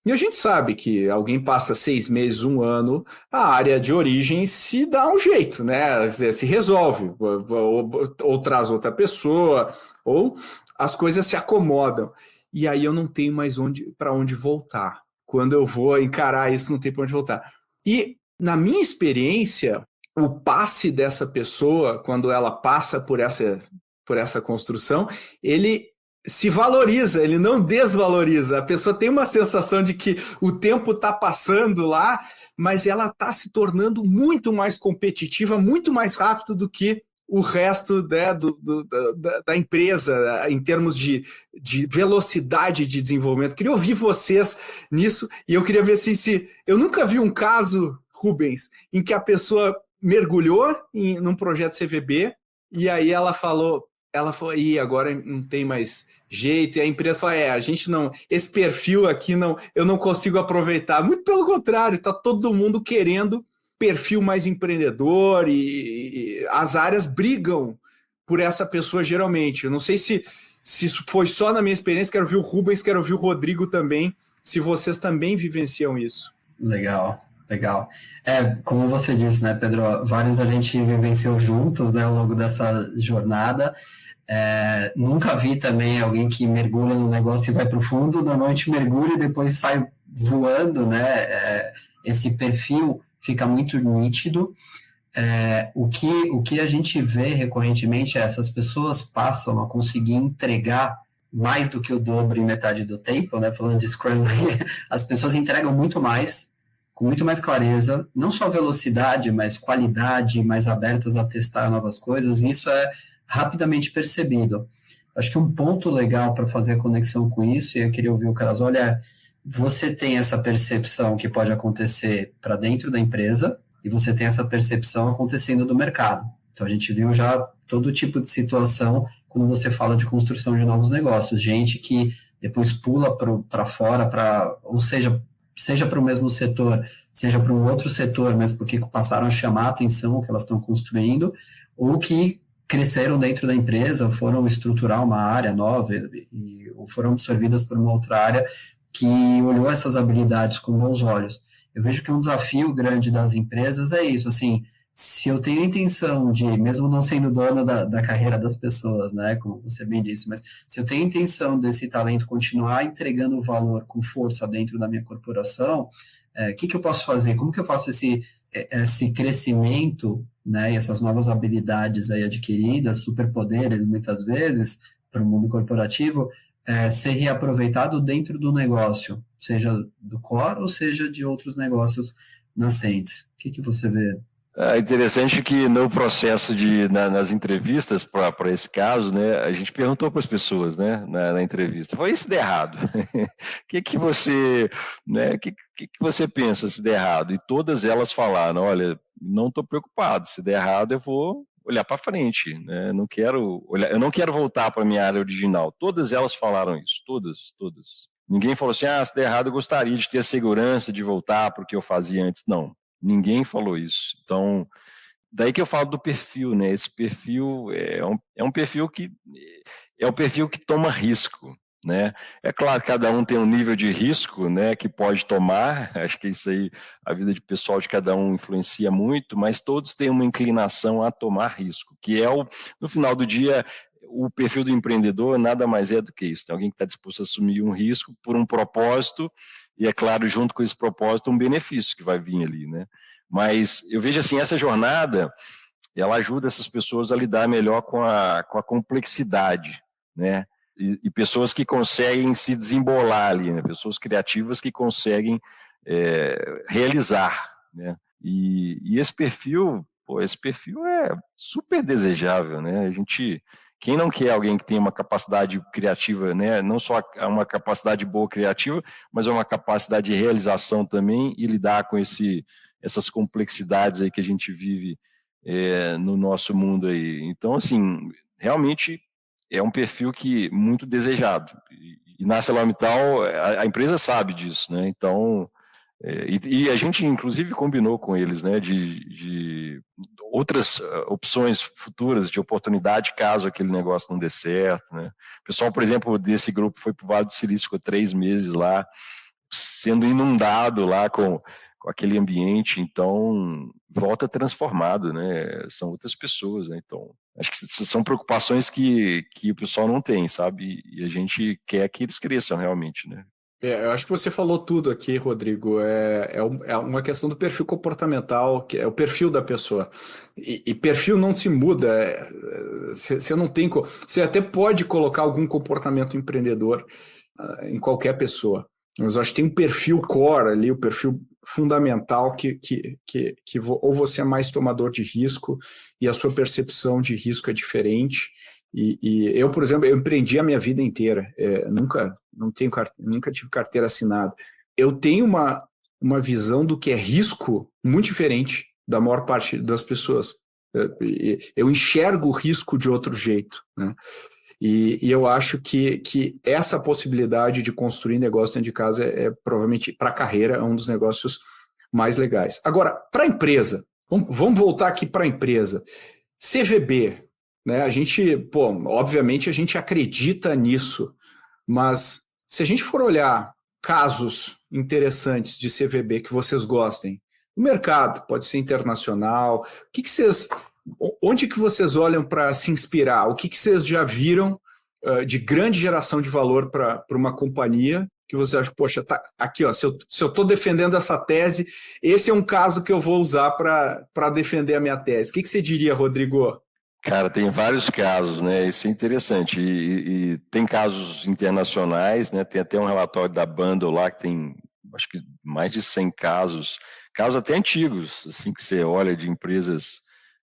Speaker 2: E a gente sabe que alguém passa 6 meses, 1 ano, a área de origem se dá um jeito, né? Se resolve, ou traz outra pessoa, ou as coisas se acomodam. E aí eu não tenho mais para onde voltar. Quando eu vou encarar isso, não tem para onde voltar. E, na minha experiência, o passe dessa pessoa, quando ela passa por essa construção, ele se valoriza, ele não desvaloriza. A pessoa tem uma sensação de que o tempo está passando lá, mas ela está se tornando muito mais competitiva, muito mais rápido do que o resto da empresa, em termos de velocidade de desenvolvimento. Queria ouvir vocês nisso, e eu queria ver se eu nunca vi um caso, Rubens, em que a pessoa mergulhou num projeto CVB, e aí ela falou, agora não tem mais jeito, e a empresa fala, a gente não, esse perfil aqui eu não consigo aproveitar. Muito pelo contrário, está todo mundo querendo perfil mais empreendedor, e as áreas brigam por essa pessoa geralmente. Eu não sei se isso foi só na minha experiência, quero ouvir o Rubens, quero ouvir o Rodrigo também, se vocês também vivenciam isso.
Speaker 4: Legal. Legal. Como você disse, né, Pedro, vários a gente vivenciou juntos, né, ao longo dessa jornada. Nunca vi também alguém que mergulha no negócio e vai para o fundo, normalmente mergulha e depois sai voando, né? Esse perfil fica muito nítido. O que a gente vê recorrentemente é essas pessoas passam a conseguir entregar mais do que o dobro em metade do tempo, né? Falando de Scrum, as pessoas entregam muito mais, com muito mais clareza, não só velocidade, mas qualidade, mais abertas a testar novas coisas, e isso é rapidamente percebido. Acho que um ponto legal para fazer a conexão com isso, e eu queria ouvir o Carasoli, você tem essa percepção que pode acontecer para dentro da empresa, e você tem essa percepção acontecendo do mercado. Então, a gente viu já todo tipo de situação quando você fala de construção de novos negócios. Gente que depois pula para fora, ou seja para o mesmo setor, seja para um outro setor, mas porque passaram a chamar a atenção que elas estão construindo, ou que cresceram dentro da empresa, foram estruturar uma área nova ou foram absorvidas por uma outra área que olhou essas habilidades com bons olhos. Eu vejo que um desafio grande das empresas é isso, assim, se eu tenho a intenção de, mesmo não sendo dono da carreira das pessoas, né, como você bem disse, mas se eu tenho a intenção desse talento continuar entregando valor com força dentro da minha corporação, o que eu posso fazer? Como que eu faço esse crescimento, né, e essas novas habilidades aí adquiridas, superpoderes, muitas vezes, para o mundo corporativo, ser reaproveitado dentro do negócio, seja do core ou seja de outros negócios nascentes. O que você vê?
Speaker 3: É interessante que no processo nas entrevistas para esse caso, né, a gente perguntou para as pessoas, né, na entrevista, foi isso der errado? O que você, né, que você pensa se der errado? E todas elas falaram, olha, não estou preocupado, se der errado eu vou olhar para frente, né? Eu não quero voltar para a minha área original. Todas elas falaram isso, todas. Ninguém falou assim, se der errado eu gostaria de ter a segurança de voltar para o que eu fazia antes. Não, ninguém falou isso. Então, daí que eu falo do perfil, né? Esse perfil é um perfil que toma risco, né? É claro que cada um tem um nível de risco, né, que pode tomar, acho que isso aí, a vida de pessoal de cada um influencia muito, mas todos têm uma inclinação a tomar risco, que é no final do dia, o perfil do empreendedor nada mais é do que isso, tem alguém que está disposto a assumir um risco por um propósito, e é claro, junto com esse propósito, um benefício que vai vir ali, né? Mas eu vejo assim, essa jornada, ela ajuda essas pessoas a lidar melhor com a complexidade, né? E pessoas que conseguem se desembolar ali, né? Pessoas criativas que conseguem realizar, né? E esse perfil é super desejável, né? Quem não quer alguém que tenha uma capacidade criativa, né? Não só uma capacidade boa criativa, mas uma capacidade de realização também e lidar com essas complexidades aí que a gente vive no nosso mundo aí. Então, assim, realmente é um perfil muito desejado. E na ArcelorMittal, a empresa sabe disso, né? Então, e a gente, inclusive, combinou com eles, né, de outras opções futuras de oportunidade, caso aquele negócio não dê certo, né? O pessoal, por exemplo, desse grupo foi para o Vale do Silício, ficou 3 meses lá, sendo inundado lá com aquele ambiente, então volta transformado, né? São outras pessoas, né? Então, acho que são preocupações que o pessoal não tem, sabe? E a gente quer que eles cresçam realmente, né?
Speaker 2: Eu acho que você falou tudo aqui, Rodrigo. É uma questão do perfil comportamental, que é o perfil da pessoa. E perfil não se muda. Você não tem. Você até pode colocar algum comportamento empreendedor em qualquer pessoa. Mas eu acho que tem um perfil core ali, o perfil fundamental que ou você é mais tomador de risco e a sua percepção de risco é diferente. E eu, por exemplo, eu empreendi a minha vida inteira, nunca tive carteira assinada. Eu tenho uma visão do que é risco muito diferente da maior parte das pessoas. Eu enxergo o risco de outro jeito, né? E eu acho que essa possibilidade de construir negócio dentro de casa provavelmente, para a carreira, é um dos negócios mais legais. Agora, para a empresa, vamos voltar aqui para a empresa. CVB, né? A gente, obviamente a gente acredita nisso, mas se a gente for olhar casos interessantes de CVB que vocês gostem, O mercado pode ser internacional. Onde que vocês olham para se inspirar? O que vocês já viram de grande geração de valor para uma companhia que você acha, poxa, tá aqui, ó, se eu estou defendendo essa tese, esse é um caso que eu vou usar para defender a minha tese. O que você diria, Rodrigo?
Speaker 3: Cara, tem vários casos, né? Isso é interessante. E tem casos internacionais, né? Tem até um relatório da Bundle lá que tem, acho que mais de 100 casos até antigos, assim, que você olha de empresas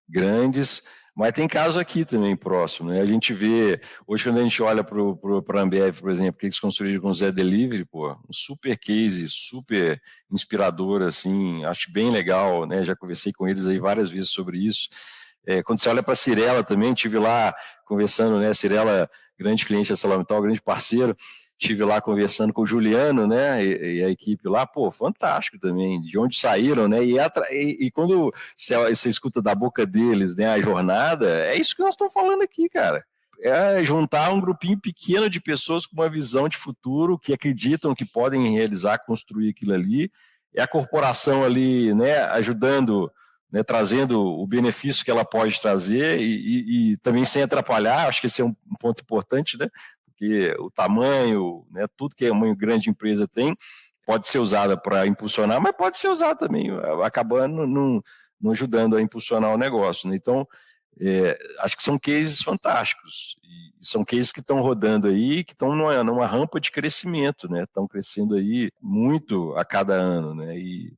Speaker 3: grandes, mas tem casos aqui também próximo, né? A gente vê, hoje quando a gente olha para a Ambev, por exemplo, que eles construíram com o Zé Delivery, pô, um super case, super inspirador, assim, acho bem legal, né? Já conversei com eles aí várias vezes sobre isso. Quando você olha para a Cirela também, tive lá conversando, né? Cirela, grande cliente da ArcelorMittal, grande parceiro, estive lá conversando com o Juliano, né, e a equipe lá, pô, fantástico também, de onde saíram, né, e quando você escuta da boca deles, né, a jornada, é isso que nós estamos falando aqui, cara. É juntar um grupinho pequeno de pessoas com uma visão de futuro, que acreditam que podem realizar, construir aquilo ali, é a corporação ali, né, ajudando, né, trazendo o benefício que ela pode trazer e também sem atrapalhar, acho que esse é um ponto importante, né, porque o tamanho, né, tudo que uma grande empresa tem, pode ser usada para impulsionar, mas pode ser usada também, acabando não ajudando a impulsionar o negócio, né? Então, acho que são cases fantásticos, e são cases que estão rodando aí, que estão numa rampa de crescimento, né? Estão crescendo aí muito a cada ano, né? E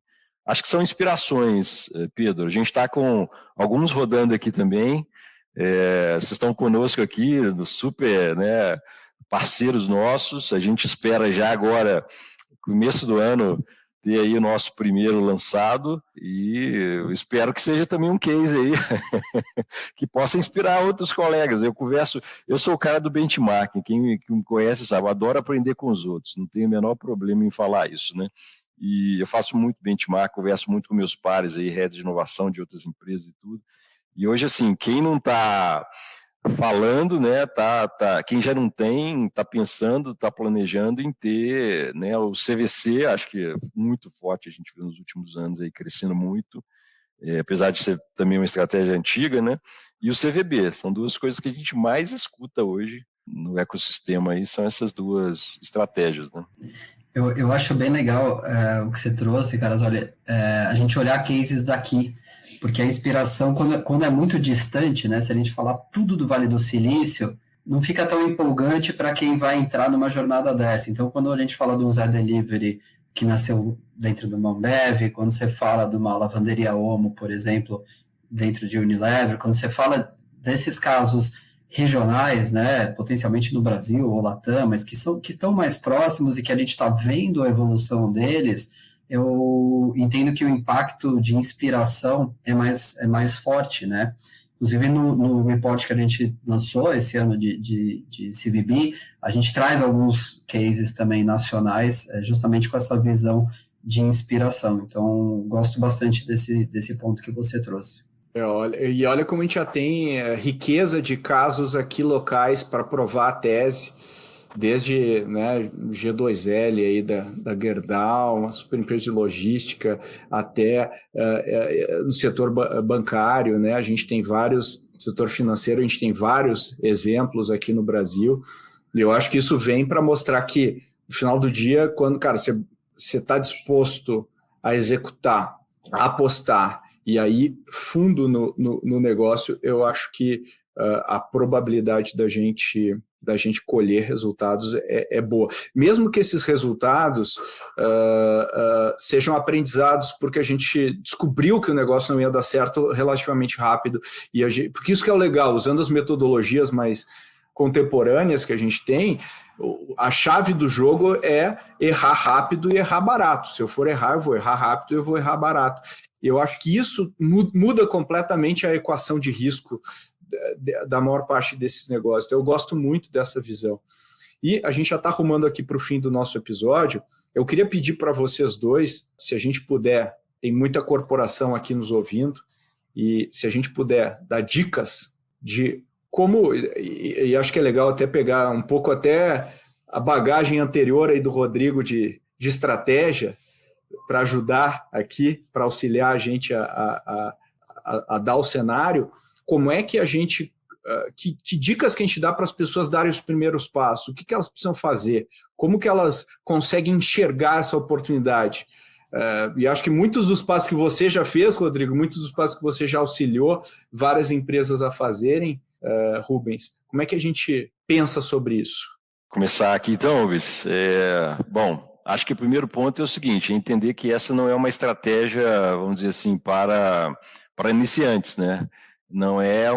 Speaker 3: acho que são inspirações, Pedro. A gente está com alguns rodando aqui também, vocês estão conosco aqui, no super, né, parceiros nossos, a gente espera já agora, começo do ano, ter aí o nosso primeiro lançado e eu espero que seja também um case aí que possa inspirar outros colegas. Eu sou o cara do benchmarking, quem me conhece sabe, eu adoro aprender com os outros, não tenho o menor problema em falar isso, né? E eu faço muito benchmark, converso muito com meus pares aí, heads de inovação de outras empresas e tudo. E hoje, assim, quem não está falando, né, quem já não tem, está pensando, está planejando em ter, né, o CVC, acho que é muito forte, a gente viu nos últimos anos aí crescendo muito, apesar de ser também uma estratégia antiga, né, e o CVB, são duas coisas que a gente mais escuta hoje no ecossistema aí, são essas duas estratégias, né.
Speaker 4: Eu acho bem legal o que você trouxe, caras, olha, a gente olhar cases daqui, porque a inspiração, quando é muito distante, né, se a gente falar tudo do Vale do Silício, não fica tão empolgante para quem vai entrar numa jornada dessa. Então, quando a gente fala do Zé Delivery, que nasceu dentro do Ambev, quando você fala de uma lavanderia Omo, por exemplo, dentro de Unilever, quando você fala desses casos regionais, né, potencialmente no Brasil ou Latam, mas que estão mais próximos e que a gente está vendo a evolução deles, eu entendo que o impacto de inspiração é mais forte, né? Inclusive no report que a gente lançou esse ano de CVB, a gente traz alguns cases também nacionais, justamente com essa visão de inspiração. Então, gosto bastante desse ponto que você trouxe.
Speaker 2: Olha como a gente já tem riqueza de casos aqui locais para provar a tese, desde, né, G2L aí da Gerdau, uma super empresa de logística, até no setor bancário, né, a gente tem vários, setor financeiro, a gente tem vários exemplos aqui no Brasil, e eu acho que isso vem para mostrar que, no final do dia, quando, cara, você está disposto a executar, a apostar, e aí fundo no negócio, eu acho que a probabilidade da gente colher resultados é boa. Mesmo que esses resultados sejam aprendizados porque a gente descobriu que o negócio não ia dar certo relativamente rápido, porque isso que é o legal, usando as metodologias mais contemporâneas que a gente tem, a chave do jogo é errar rápido e errar barato. Se eu for errar, eu vou errar rápido e eu vou errar barato. Eu acho que isso muda completamente a equação de risco da maior parte desses negócios. Então, eu gosto muito dessa visão. E a gente já está arrumando aqui para o fim do nosso episódio. Eu queria pedir para vocês dois, se a gente puder, tem muita corporação aqui nos ouvindo, e se a gente puder dar dicas de como, e acho que é legal até pegar um pouco até a bagagem anterior aí do Rodrigo de estratégia, para ajudar aqui, para auxiliar a gente a dar o cenário, como é que a gente, que dicas que a gente dá para as pessoas darem os primeiros passos, o que elas precisam fazer, como que elas conseguem enxergar essa oportunidade. E acho que muitos dos passos que você já fez, Rodrigo, muitos dos passos que você já auxiliou várias empresas a fazerem, Rubens, como é que a gente pensa sobre isso?
Speaker 3: Começar aqui então, Rubens. Bom, acho que o primeiro ponto é o seguinte, é entender que essa não é uma estratégia, vamos dizer assim, para iniciantes, né? Não é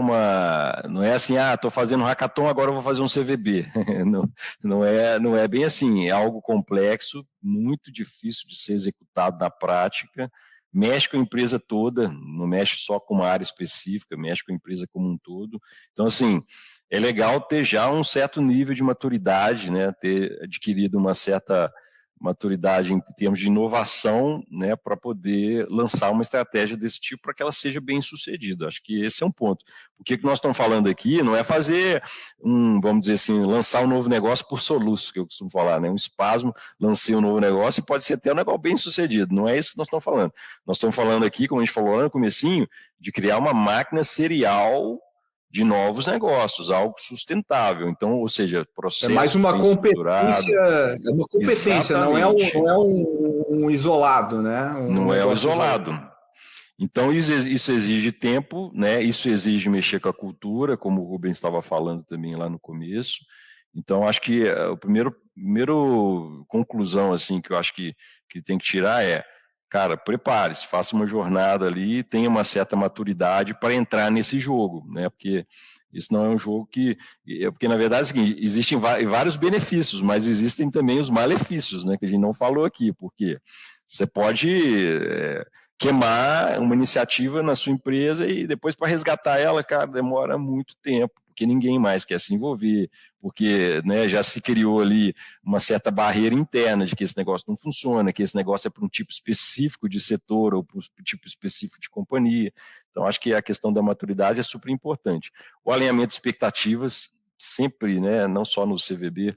Speaker 3: assim, estou fazendo um hackathon, agora eu vou fazer um CVB. não é bem assim, é algo complexo, muito difícil de ser executado na prática, mexe com a empresa toda, não mexe só com uma área específica, mexe com a empresa como um todo. Então, assim, é legal ter já um certo nível de maturidade, né? Ter adquirido uma certa maturidade em termos de inovação, né, para poder lançar uma estratégia desse tipo para que ela seja bem sucedida. Acho que esse é um ponto. O que nós estamos falando aqui não é fazer vamos dizer assim, lançar um novo negócio por soluço, que eu costumo falar, né, um espasmo, lancei um novo negócio e pode ser até um negócio bem sucedido. Não é isso que nós estamos falando. Nós estamos falando aqui, como a gente falou lá no comecinho, de criar uma máquina serial de novos negócios, algo sustentável. Então, ou seja, processo.
Speaker 2: É mais uma competência, não é um isolado, né?
Speaker 3: Não é um isolado. Então, isso exige tempo, né? Isso exige mexer com a cultura, como o Rubens estava falando também lá no começo. Então, acho que a primeira conclusão assim, que eu acho que tem que tirar é, cara, prepare-se, faça uma jornada ali, tenha uma certa maturidade para entrar nesse jogo, né? Porque isso não é um jogo porque na verdade é o seguinte, existem vários benefícios, mas existem também os malefícios, né? Que a gente não falou aqui, porque você pode queimar uma iniciativa na sua empresa e depois para resgatar ela, cara, demora muito tempo, porque ninguém mais quer se envolver, porque, né, já se criou ali uma certa barreira interna de que esse negócio não funciona, que esse negócio é para um tipo específico de setor ou para um tipo específico de companhia. Então, acho que a questão da maturidade é super importante. O alinhamento de expectativas, sempre, né, não só no CVB,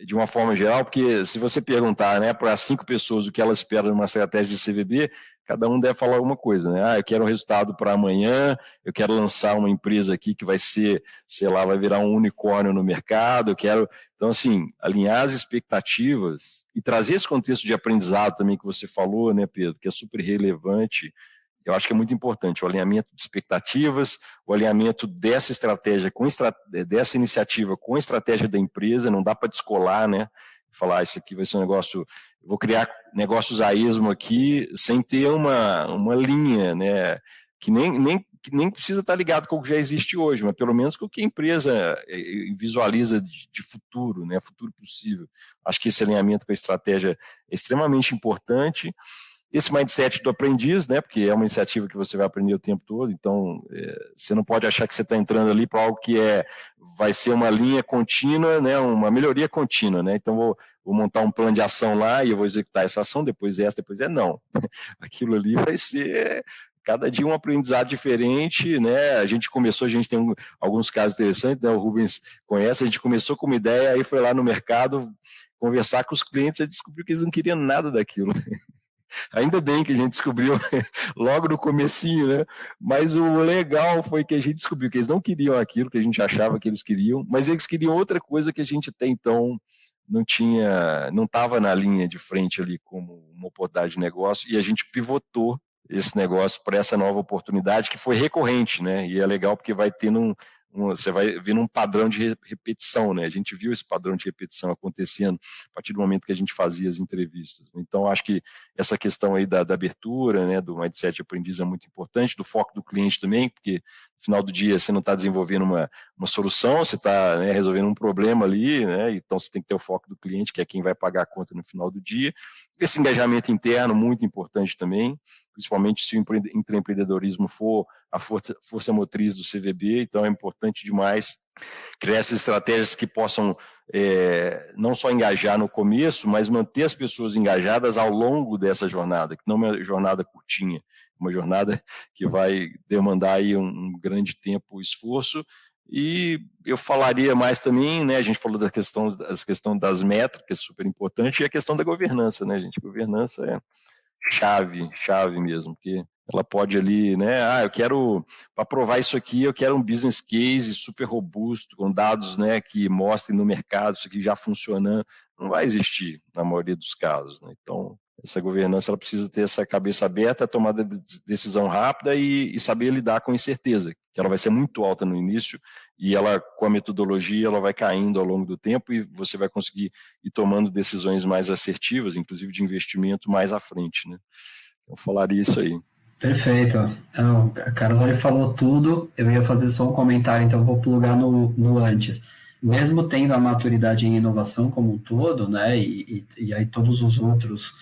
Speaker 3: de uma forma geral, porque se você perguntar, né, para 5 pessoas o que elas esperam de uma estratégia de CVB, cada um deve falar alguma coisa, né? Eu quero um resultado para amanhã, eu quero lançar uma empresa aqui que vai ser, sei lá, vai virar um unicórnio no mercado, eu quero... Então, assim, alinhar as expectativas e trazer esse contexto de aprendizado também que você falou, né, Pedro, que é super relevante. Eu acho que é muito importante o alinhamento de expectativas, o alinhamento dessa estratégia, dessa iniciativa com a estratégia da empresa, não dá para descolar, né? Falar, isso aqui vai ser um negócio, eu vou criar negócios a esmo aqui, sem ter uma linha, né? Que nem precisa estar ligado com o que já existe hoje, mas pelo menos com o que a empresa visualiza de futuro, né? Futuro possível. Acho que esse alinhamento com a estratégia é extremamente importante. Esse mindset do aprendiz, né, porque é uma iniciativa que você vai aprender o tempo todo, então você não pode achar que você está entrando ali para algo que vai ser uma linha contínua, né, uma melhoria contínua, né, então vou montar um plano de ação lá e eu vou executar essa ação, depois essa, depois não. Aquilo ali vai ser cada dia um aprendizado diferente, né, a gente tem alguns casos interessantes, né, o Rubens conhece, a gente começou com uma ideia, aí foi lá no mercado conversar com os clientes e descobriu que eles não queriam nada daquilo. Ainda bem que a gente descobriu logo no comecinho, né? Mas o legal foi que a gente descobriu que eles não queriam aquilo que a gente achava que eles queriam, mas eles queriam outra coisa que a gente até então não estava na linha de frente ali como uma oportunidade de negócio, e a gente pivotou esse negócio para essa nova oportunidade que foi recorrente, né? E é legal porque vai tendo você vai vendo um padrão de repetição, né? A gente viu esse padrão de repetição acontecendo a partir do momento que a gente fazia as entrevistas. Então, acho que essa questão aí da abertura, né, do mindset aprendiz é muito importante, do foco do cliente também, porque no final do dia você não está desenvolvendo uma solução, você está, né, resolvendo um problema ali, né? Então você tem que ter o foco do cliente, que é quem vai pagar a conta no final do dia. Esse engajamento interno, muito importante também, principalmente se o intraempreendedorismo for a força motriz do CVB, então é importante demais criar essas estratégias que possam não só engajar no começo, mas manter as pessoas engajadas ao longo dessa jornada, que não é uma jornada curtinha, uma jornada que vai demandar aí um grande tempo e esforço. E eu falaria mais também, né, a gente falou da questão das métricas, super importante, e a questão da governança, né, gente? Governança chave mesmo, porque ela pode ali, né, eu quero, para provar isso aqui, eu quero um business case super robusto, com dados, né, que mostrem no mercado isso aqui já funcionando. Não vai existir na maioria dos casos, né? Então, essa governança ela precisa ter essa cabeça aberta, tomada de decisão rápida e saber lidar com incerteza, que ela vai ser muito alta no início e ela, com a metodologia, ela vai caindo ao longo do tempo e você vai conseguir ir tomando decisões mais assertivas, inclusive de investimento mais à frente, né? Eu falaria isso aí.
Speaker 4: Perfeito. O Carlos falou tudo, eu ia fazer só um comentário, então eu vou plugar no antes. Mesmo tendo a maturidade em inovação como um todo, né, e aí todos os outros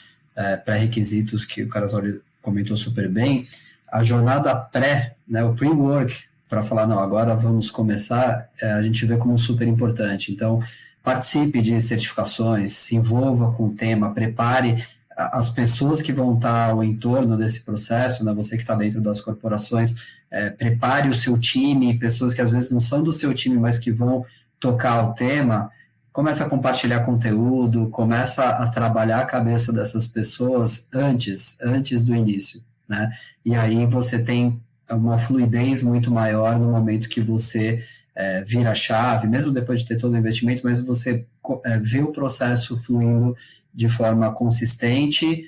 Speaker 4: pré-requisitos que o Carlos comentou super bem, a jornada pré, né, o pre-work, para falar, não, agora vamos começar, a gente vê como super importante. Então, participe de certificações, se envolva com o tema, prepare as pessoas que vão estar ao entorno desse processo, né, você que está dentro das corporações, prepare o seu time, pessoas que às vezes não são do seu time, mas que vão tocar o tema, começa a compartilhar conteúdo, começa a trabalhar a cabeça dessas pessoas antes do início, né? E aí você tem uma fluidez muito maior no momento que você vira a chave, mesmo depois de ter todo o investimento, mas você vê o processo fluindo de forma consistente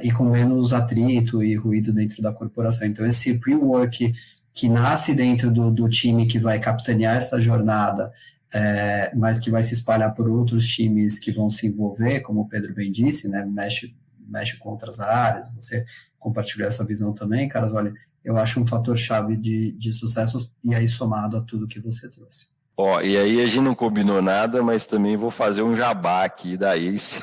Speaker 4: e com menos atrito e ruído dentro da corporação. Então, esse pre-work que nasce dentro do time que vai capitanear essa jornada, mas que vai se espalhar por outros times que vão se envolver, como o Pedro bem disse, né, mexe com outras áreas, você compartilhou essa visão também, Carlos, olha, eu acho um fator chave de sucesso, e aí somado a tudo que você trouxe.
Speaker 3: E aí a gente não combinou nada, mas também vou fazer um jabá aqui da ACE.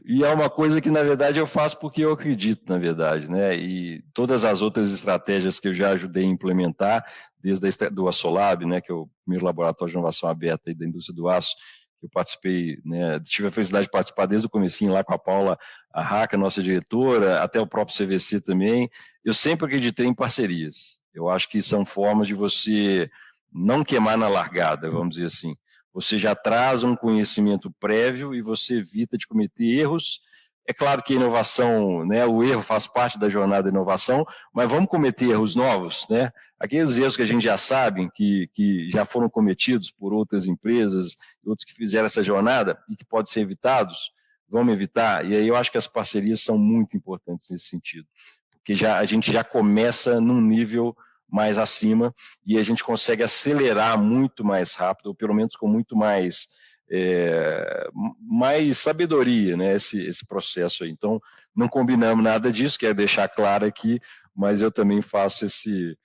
Speaker 3: E é uma coisa que, na verdade, eu faço porque eu acredito, na verdade, né? E todas as outras estratégias que eu já ajudei a implementar, desde do Açolab, né, que é o primeiro laboratório de inovação aberta aí da indústria do aço, que eu participei, né, tive a felicidade de participar desde o comecinho lá com a Paula Arraca, nossa diretora, até o próprio CVC também. Eu sempre acreditei em parcerias. Eu acho que são formas de você não queimar na largada, vamos dizer assim. Você já traz um conhecimento prévio e você evita de cometer erros. É claro que a inovação, né, o erro faz parte da jornada da inovação, mas vamos cometer erros novos, né? Aqueles erros que a gente já sabe, que já foram cometidos por outras empresas, outros que fizeram essa jornada e que podem ser evitados, vamos evitar. E aí eu acho que as parcerias são muito importantes nesse sentido, porque a gente já começa num nível mais acima e a gente consegue acelerar muito mais rápido, ou pelo menos com muito mais sabedoria, né, esse processo aí. Então, não combinamos nada disso, quero deixar claro aqui, mas eu também faço esse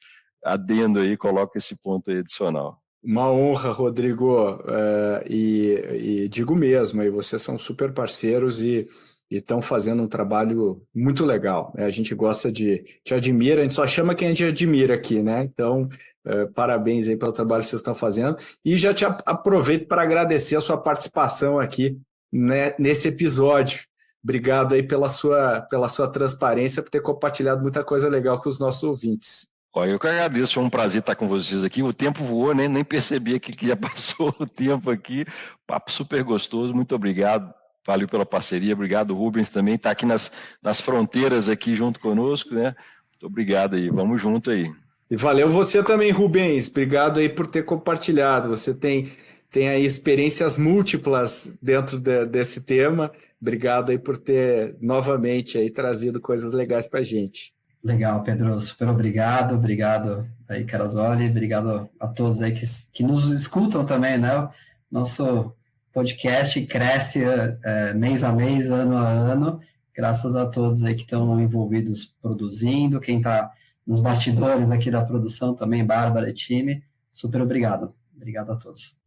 Speaker 3: adendo aí, coloco esse ponto aí adicional.
Speaker 2: Uma honra, Rodrigo, e digo mesmo, aí vocês são super parceiros e estão fazendo um trabalho muito legal, né? A gente gosta te admira, a gente só chama quem a gente admira aqui, né? Então, parabéns aí pelo trabalho que vocês estão fazendo e já te aproveito para agradecer a sua participação aqui, né, nesse episódio. Obrigado aí pela sua transparência, por ter compartilhado muita coisa legal com os nossos ouvintes.
Speaker 3: Eu que agradeço, foi um prazer estar com vocês aqui. O tempo voou, né? Nem percebi que já passou o tempo aqui. Papo super gostoso, muito obrigado. Valeu pela parceria, obrigado Rubens também, está aqui nas fronteiras aqui junto conosco, né? Muito obrigado aí, vamos junto aí.
Speaker 2: E valeu você também, Rubens, obrigado aí por ter compartilhado, você tem aí experiências múltiplas dentro desse tema, obrigado aí por ter novamente aí trazido coisas legais para a gente.
Speaker 4: Legal, Pedro, super obrigado aí, Carasoli, obrigado a todos aí que nos escutam também, né? Nosso podcast cresce mês a mês, ano a ano, graças a todos aí que estão envolvidos produzindo, quem está nos bastidores aqui da produção também, Bárbara e time, super obrigado a todos.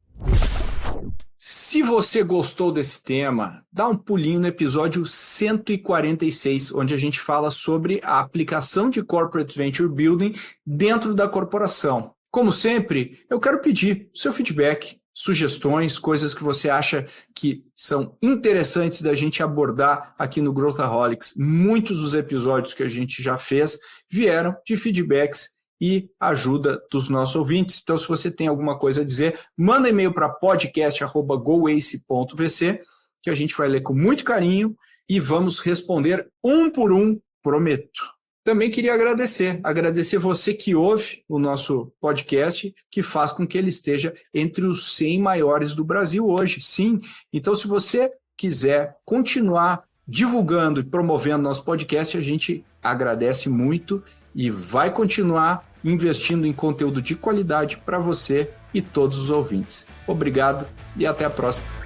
Speaker 2: Se você gostou desse tema, dá um pulinho no episódio 146, onde a gente fala sobre a aplicação de Corporate Venture Building dentro da corporação. Como sempre, eu quero pedir seu feedback, sugestões, coisas que você acha que são interessantes da gente abordar aqui no Growthaholics. Muitos dos episódios que a gente já fez vieram de feedbacks e ajuda dos nossos ouvintes. Então, se você tem alguma coisa a dizer, manda e-mail para podcast@goace.vc, que a gente vai ler com muito carinho e vamos responder um por um, prometo. Também queria agradecer você que ouve o nosso podcast, que faz com que ele esteja entre os 100 maiores do Brasil hoje. Sim, então se você quiser continuar divulgando e promovendo nosso podcast, a gente agradece muito e vai continuar investindo em conteúdo de qualidade para você e todos os ouvintes. Obrigado e até a próxima.